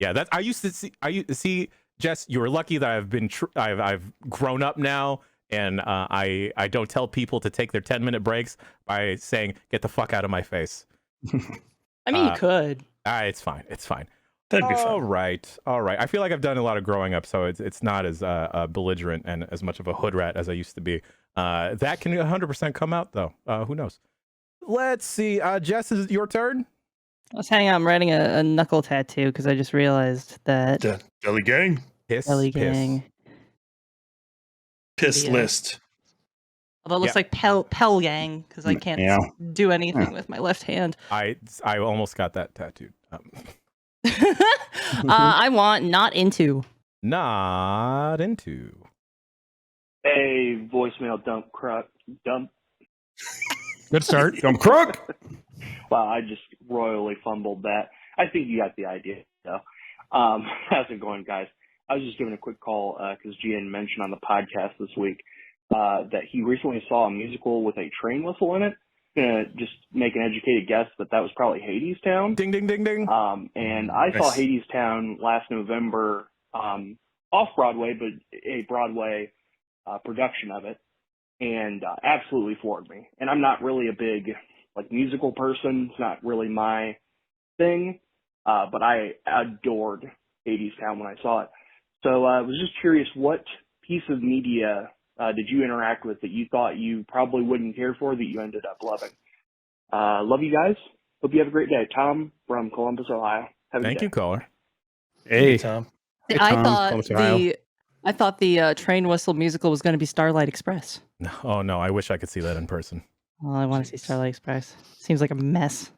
Yeah, that's I used to see Jess, you were lucky that I've been I've grown up now, and I don't tell people to take their 10-minute breaks by saying get the fuck out of my face. I mean, you could. It's fine. It's fine. That'd be All fun. right. All right. I feel like I've done a lot of growing up, so it's not as belligerent and as much of a hood rat as I used to be. That can 100% come out though. Who knows? Let's see. Jess, is it your turn? Let's hang out. I'm writing a knuckle tattoo because I just realized that Deli gang. Piss. Belly gang. Piss Yeah. list. Although it looks like Pell gang because I can't Yeah. do anything with my left hand. I almost got that tattooed. I want not into. Not into. A voicemail dump. Good start. Dump crook. Wow, I just royally fumbled that. I think you got the idea, though. How's it going, guys? I was just giving a quick call because Gian mentioned on the podcast this week that he recently saw a musical with a train whistle in it. Gonna just make an educated guess that was probably Hades Town. Ding, ding, ding, ding. And I saw Hades Town last November off Broadway, but a Broadway production of it, and absolutely floored me. And I'm not really a big musical person. It's not really my thing, but I adored Hades Town when I saw it. So I was just curious, what piece of media did you interact with that you thought you probably wouldn't care for that you ended up loving? Love you guys. Hope you have a great day. Tom from Columbus, Ohio. Have a Thank good you, day. caller. Hey, Tom. Hey, I Tom. thought the train whistle musical was going to be Starlight Express. Oh no, I wish I could see that in person. Oh, I want to see Starlight Express. Seems like a mess.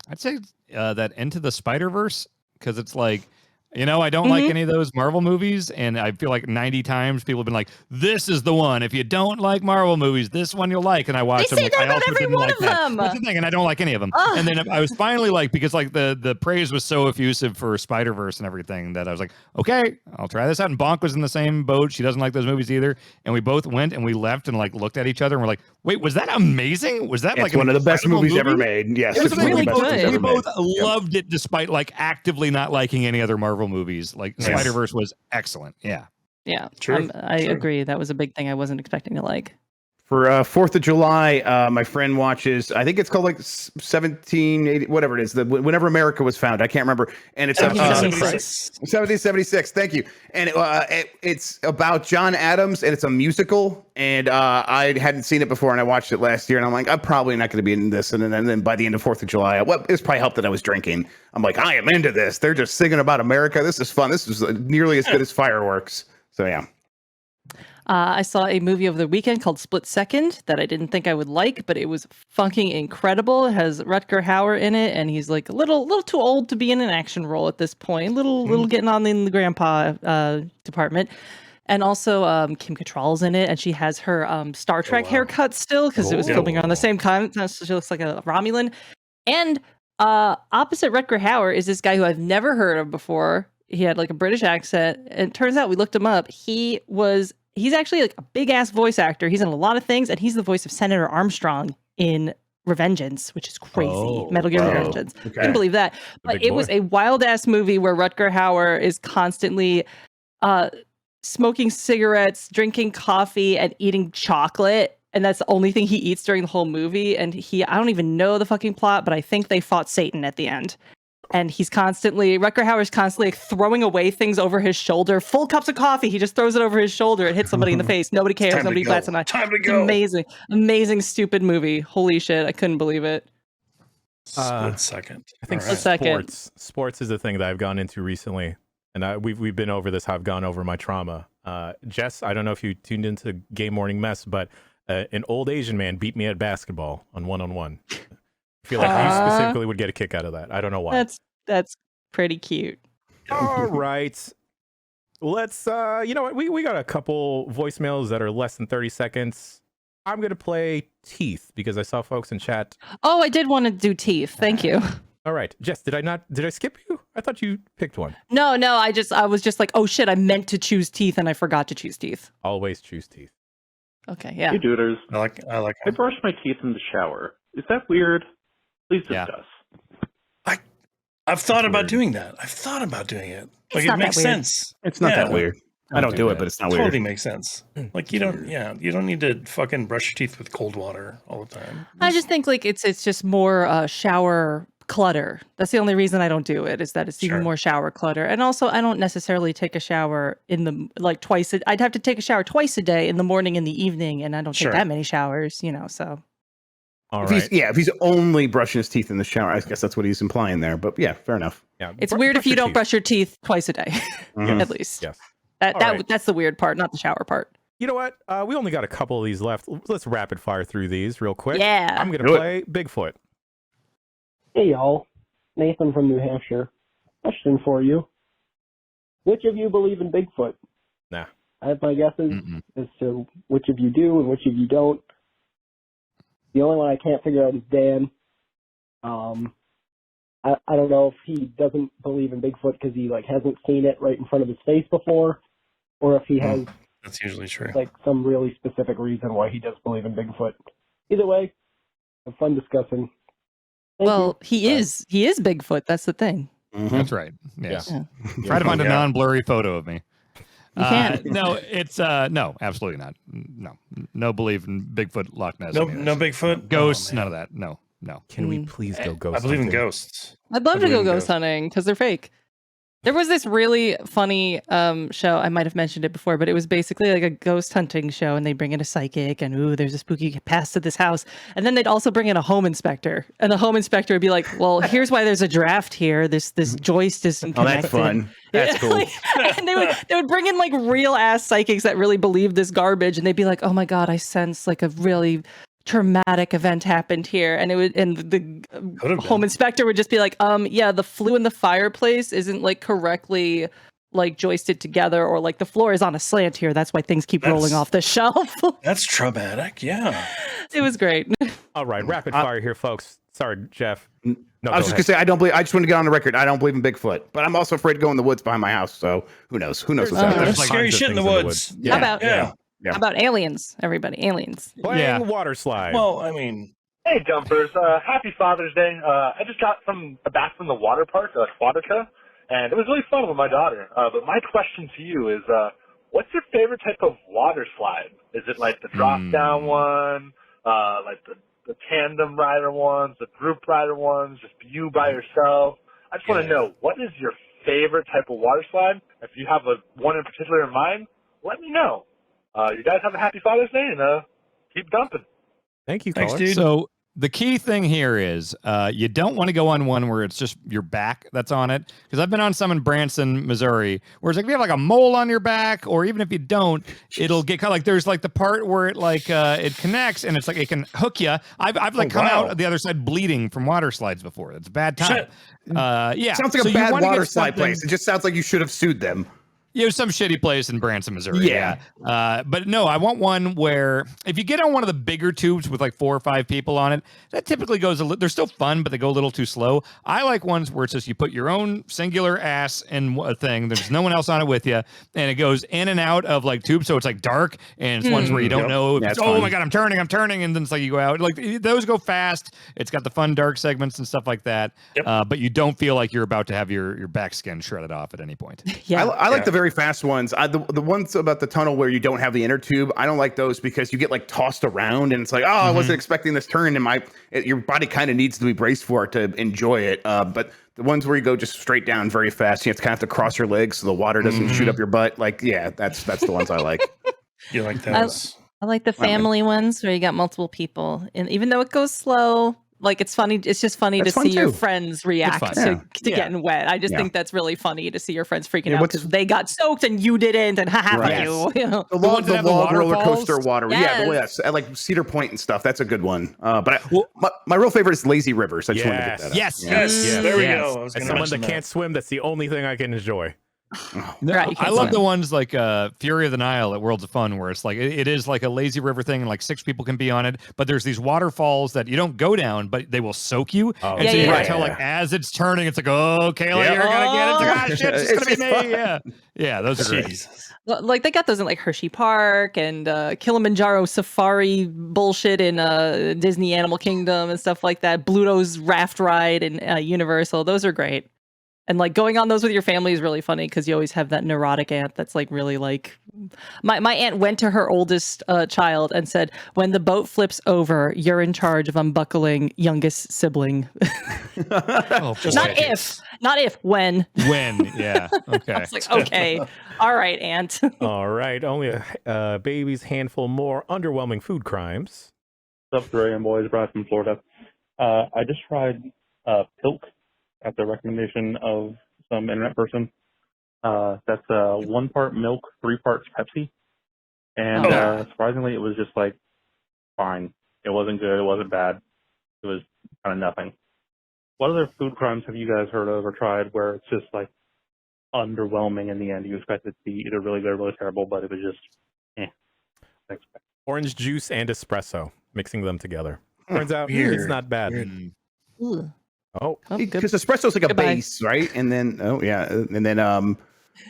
I'd say that Into the Spider-Verse, because it's like, I don't like any of those Marvel movies, and I feel like 90 times people have been like, this is the one. If you don't like Marvel movies, this one you'll like. And I watched them. They say that about every one of them. That's the thing, and I don't like any of them. Ugh. And then I was finally because the praise was so effusive for Spider-Verse and everything that I was like, okay, I'll try this out. And Bonk was in the same boat. She doesn't like those movies either. And we both went and we left and looked at each other and we're like, wait, was that amazing? Was that It's one of the best movies ever made. Yes, it was really good. We both loved it despite actively not liking any other Marvel movies. Spider-Verse was excellent. Yeah. Yeah. True. I agree. That was a big thing I wasn't expecting to like. For 4th of July, my friend watches, I think it's called 1780, whatever it is, whenever America was founded. I can't remember. And it's 1776. Thank you. And it's about John Adams, and it's a musical. And I hadn't seen it before, and I watched it last year. And I'm like, I'm probably not going to be in this. And then by the end of 4th of July, it's probably helped that I was drinking. I'm like, I am into this. They're just singing about America. This is fun. This is nearly as good as fireworks. So yeah. I saw a movie over the weekend called Split Second that I didn't think I would like, but it was fucking incredible. It has Rutger Hauer in it, and he's a little too old to be in an action role at this point. Little getting on in the grandpa department. And also Kim Cattrall's in it, and she has her Star Trek haircut still because it was filming her on the same time. So she looks like a Romulan. And opposite Rutger Hauer is this guy who I've never heard of before. He had a British accent, and it turns out we looked him up. He's actually a big ass voice actor. He's in a lot of things, and he's the voice of Senator Armstrong in Revengeance, which is crazy. Metal Gear Revengeance. Okay. Couldn't believe that. But it was a wild ass movie where Rutger Hauer is constantly smoking cigarettes, drinking coffee, and eating chocolate. And that's the only thing he eats during the whole movie. And I don't even know the fucking plot, but I think they fought Satan at the end. And Rutger Hauer's constantly throwing away things over his shoulder. Full cups of coffee, he just throws it over his shoulder and hits somebody in the face. Nobody cares. Nobody bats an eye. Time to It's go. amazing, stupid movie. Holy shit, I couldn't believe it. Split second. I think All right. sports is a thing that I've gone into recently, and we've been over this. How I've gone over my trauma. Jess, I don't know if you tuned into Game Morning Mess, but an old Asian man beat me at basketball on 1-on-1. I feel like you specifically would get a kick out of that. I don't know why. That's pretty cute. All right. Let's you know what? We got a couple voicemails that are less than 30 seconds. I'm going to play Teeth because I saw folks in chat. Oh, I did want to do Teeth. Thank you. All right. Jess, did I skip you? I thought you picked one. No, I was just like, oh shit, I meant to choose Teeth and I forgot to choose Teeth. Always choose Teeth. Okay, yeah. Hey, duders. I like. I brush my teeth in the shower. Is that weird? Please discuss. I've thought about doing that. I've thought about doing it. It makes sense. It's not that weird. I don't do it, but it's not weird. Totally makes sense. You don't need to fucking brush your teeth with cold water all the time. I just think it's just more shower clutter. That's the only reason I don't do it, is that it's even more shower clutter. And also I don't necessarily take a shower in the twice. I'd have to take a shower twice a day, in the morning and the evening, and I don't take that many showers, so. If he's only brushing his teeth in the shower, I guess that's what he's implying there. But yeah, fair enough. Yeah, it's weird if you don't brush your teeth twice a day, at least. Yes. That's the weird part, not the shower part. You know what? We only got a couple of these left. Let's rapid fire through these real quick. Yeah. I'm going to play Bigfoot. Hey, y'all. Nathan from New Hampshire. Question for you. Which of you believe in Bigfoot? Nah. I have my guesses as to which of you do and which of you don't. The only one I can't figure out is Dan. I don't know if he doesn't believe in Bigfoot because he like hasn't seen it right in front of his face before, or if he has That's usually true. like some really specific reason why he does believe in Bigfoot. Either way, have fun discussing. Well, he is Bigfoot. That's the thing. That's right. Yes. Yeah. Try to find a non-blurry photo of me. You can't. No, it's no, absolutely not. No belief in Bigfoot, Loch Ness. No Bigfoot, ghosts, none of that. No. Can we please go ghost? I believe in hunting? ghosts. I'd love to go ghost hunting because they're fake. There was this really funny show. I might have mentioned it before, but it was basically like a ghost hunting show, and they bring in a psychic, and ooh, there's a spooky past to this house, and then they'd also bring in a home inspector, and the home inspector would be like, "Well, here's why there's a draft here. This joist isn't connected." Oh, that's fun. That's cool. And they would bring in like real ass psychics that really believed this garbage, and they'd be like, "Oh my god, I sense like a really traumatic event happened here," and the home inspector would just be like, yeah, the flue in the fireplace isn't like correctly like joisted together, or like the floor is on a slant here, that's why things keep rolling off the shelf. That's traumatic. Yeah, it was great. All right, rapid fire here, folks. Sorry, Jeff. No, I was just gonna say I don't believe. I just want to get on the record. I don't believe in Bigfoot, but I'm also afraid to go in the woods behind my house. So who knows? Who knows what's out there? There's scary shit in the woods. How about how about aliens? Everybody, aliens. Playing water slide. Well, I mean, hey, jumpers! Happy Father's Day. I just got back from the water park, Aquatica, and it was really fun with my daughter. But my question to you is, what's your favorite type of water slide? Is it like the drop down one, like the tandem rider ones, the group rider ones, just you by yourself? I just want to know, what is your favorite type of water slide? If you have one in particular in mind, let me know. You guys have a happy Father's Day, and keep dumping. Thank you, thanks, caller. dude. So the key thing here is you don't want to go on one where it's just your back that's on it, because I've been on some in Branson, Missouri, where it's like if you have like a mole on your back, or even if you don't, it'll get kind of like there's like the part where it like it connects and it's like it can hook you. I've like come out the other side bleeding from water slides before. It's a bad time. Yeah, Sounds like so a you bad wanna water get slide something- place. It just sounds like you should have sued them. Yeah, some shitty place in Branson, Missouri. Yeah. But no, I want one where if you get on one of the bigger tubes with like 4 or 5 people on it, that typically goes they're still fun, but they go a little too slow. I like ones where it's just you put your own singular ass in a thing. There's no one else on it with you, and it goes in and out of like tubes, so it's like dark, and it's ones where you don't know if oh my god, I'm turning, and then it's like you go out. Like those go fast. It's got the fun dark segments and stuff like that. But you don't feel like you're about to have your back skin shredded off at any point. I like the very fast ones. The ones about the tunnel where you don't have the inner tube, I don't like those because you get like tossed around and it's like, oh, I wasn't expecting this turn, and your body kind of needs to be braced for it to enjoy it. But the ones where you go just straight down very fast, you have to kind of cross your legs so the water doesn't shoot up your butt. Like, yeah, that's the ones I like. You like those? I like the family ones where you got multiple people, and even though it goes slow, like it's funny. It's just funny to see your friends react to getting wet. I just think that's really funny to see your friends freaking out because they got soaked and you didn't, and haha, you. You know? The log roller coaster water. Yes. At like Cedar Point and stuff. That's a good one. But my real favorite is Lazy Rivers. I just want to get that up. Yes. There we go. As someone that can't swim, that's the only thing I can enjoy. No, I love the ones like Fury of the Nile at Worlds of Fun, where it's like it is like a lazy river thing, and like 6 people can be on it. But there's these waterfalls that you don't go down, but they will soak you. And so you can tell like as it's turning, it's like, oh, Kayla, you're gonna get it. It's like, ah, shit, it's gonna be me. Yeah, those are great. Like they got those in like Hershey Park and Kilimanjaro Safari bullshit in Disney Animal Kingdom and stuff like that. Bluto's raft ride in Universal. Those are great. And like going on those with your family is really funny because you always have that neurotic aunt that's like really like my aunt went to her oldest child and said, when the boat flips over, you're in charge of unbuckling youngest sibling. Not if, when. When, yeah. Okay. It's like, okay. All right, aunt. All right. Only a baby's handful more underwhelming food crimes. What's up, Dre and boys? Brad from Florida. I just tried Pilk at the recommendation of some internet person. That's 1 part milk, 3 parts Pepsi. And surprisingly, it was just like fine. It wasn't good. It wasn't bad. It was kind of nothing. what other food crimes have you guys heard of or tried where it's just like underwhelming in the end? You expect it to be either really good or really terrible, but it was just, Thanks. Orange juice and espresso, mixing them together. Turns out Weird. it's not bad. Oh, because espresso's like a base, right? And then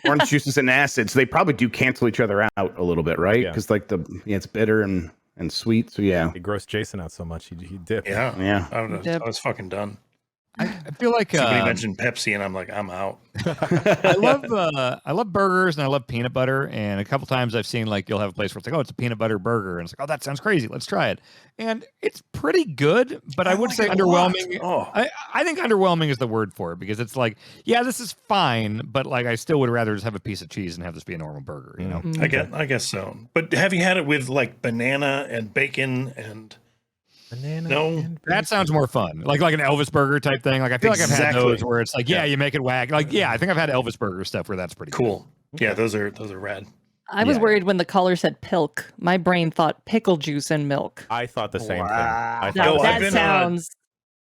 orange juice is an acid, so they probably do cancel each other out a little bit, right? Because like it's bitter and sweet, so yeah. It grossed Jason out so much he dipped. Yeah. I don't know. I was fucking done. I feel like somebody mentioned Pepsi, and I'm like, I'm out. I love burgers and I love peanut butter. And a couple times I've seen like you'll have a place where it's like, oh, it's a peanut butter burger, and it's like, oh, that sounds crazy. Let's try it. And it's pretty good, but I would say underwhelming. I think underwhelming is the word for it because it's like, yeah, this is fine, but like I still would rather just have a piece of cheese and have this be a normal burger. You know? I guess so. But have you had it with like banana and bacon and? No, that sounds more fun. Like an Elvis burger type thing. Like I feel like I've had those where it's like, you make it whack. Like, I think I've had Elvis burger stuff where that's pretty cool. Yeah, those are rad. I was worried when the caller said Pilk. My brain thought pickle juice and milk. I thought the same thing. That sounds.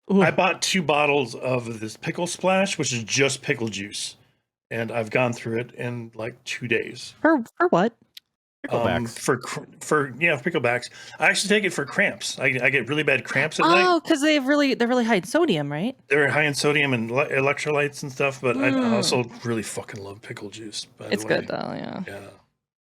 I bought 2 bottles of this pickle splash, which is just pickle juice, and I've gone through it in like 2 days. For what? Picklebacks. For picklebacks. I actually take it for cramps. I get really bad cramps at night. Oh, because they're really high in sodium, right? They're high in sodium and electrolytes and stuff. But I also really fucking love pickle juice. It's good though, yeah.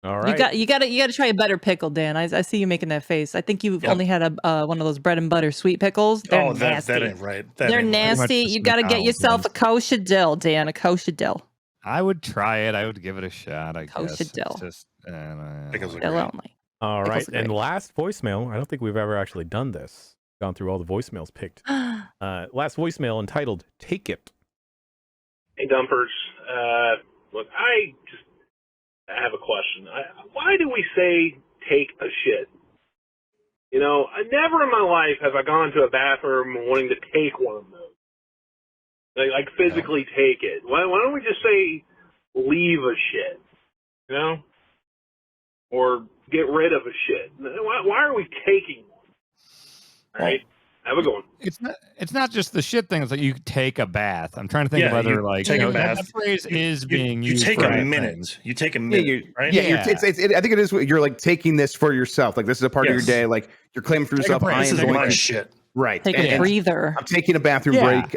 All right. You got to try a better pickle, Dan. I see you making that face. I think you've only had one of those bread and butter sweet pickles. They're nasty. That ain't right. They're nasty. You got to get yourself a kosher dill, Dan. A kosher dill. I would try it. I would give it a shot. I kosher guess. dill. It's just, Dill only. All right, Pickles are and great. last voicemail. I don't think we've ever actually done this. Gone through all the voicemails picked. Last voicemail entitled "Take It." Hey, Dumpers. Look, I have a question. Why do we say take a shit? You know, never in my life have I gone to a bathroom wanting to take one of those. Like physically take it. Why don't we just say leave a shit? You know? Or get rid of a shit. Why are we taking one? All right. Have a good one. It's not just the shit thing. It's like you take a bath. I'm trying to think of other like take a bath. That phrase is being used. You take for a things. minute. You take a minute, right? I think it is. You're like taking this for yourself. Like this is a part of your day. Like you're claiming for yourself. I am my shit. Right. Take a breather. I'm taking a bathroom break.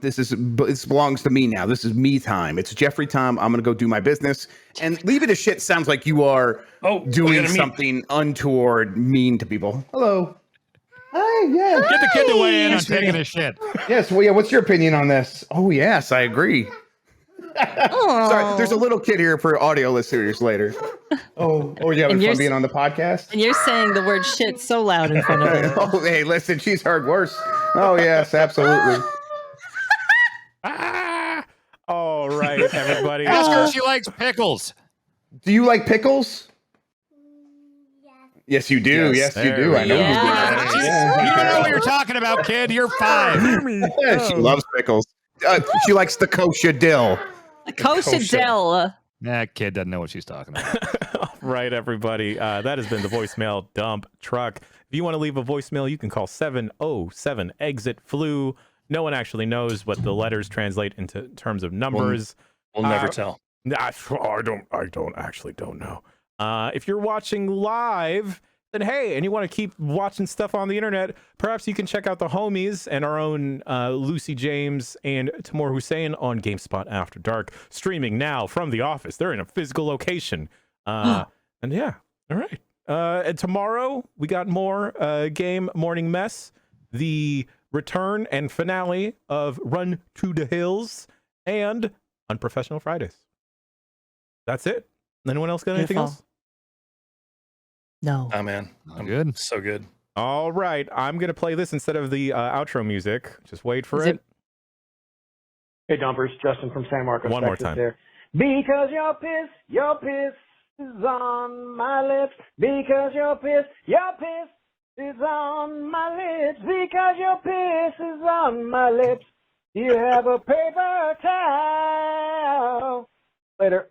This belongs to me now. This is me time. It's Jeffrey time. I'm going to go do my business. And leaving a shit sounds like you are doing something untoward, mean to people. Hello. Hi, yeah. Get the kid to weigh in on taking a shit. Yes, well, yeah, what's your opinion on this? Oh, yes, I agree. Sorry, there's a little kid here for audio listeners later. Oh, you having fun being on the podcast? And you're saying the word shit so loud in front of him. Oh, hey, listen, she's heard worse. Oh, yes, absolutely. All right, everybody. Ask her if she likes pickles. Do you like pickles? Yes, you do. Yes, you do. I know you do. You don't know what you're talking about, kid. You're 5. Yeah, she loves pickles. She likes the kosher dill. Kosher dill. That kid doesn't know what she's talking about. All right, everybody. That has been the voicemail dump truck. If you want to leave a voicemail, you can call 707 exit flu. No one actually knows what the letters translate into terms of numbers. We'll never tell. I don't know. If you're watching live, then hey, and you want to keep watching stuff on the internet, perhaps you can check out the homies and our own Lucy James and Timur Hussein on GameSpot After Dark, streaming now from the office. They're in a physical location. And yeah, all right. And tomorrow we got more Game Morning Mess, the return and finale of Run to the Hills, and Unprofessional Fridays. That's it. Anyone else got anything else? No. Oh, man. I'm good. So good. All right. I'm going to play this instead of the outro music. Just wait for it. Hey, Dumpers. Justin from San Marcos, One more Texas time. here. Because your piss is on my lips. Because your piss is on my lips. Because your piss is on my lips. You have a paper towel. Later.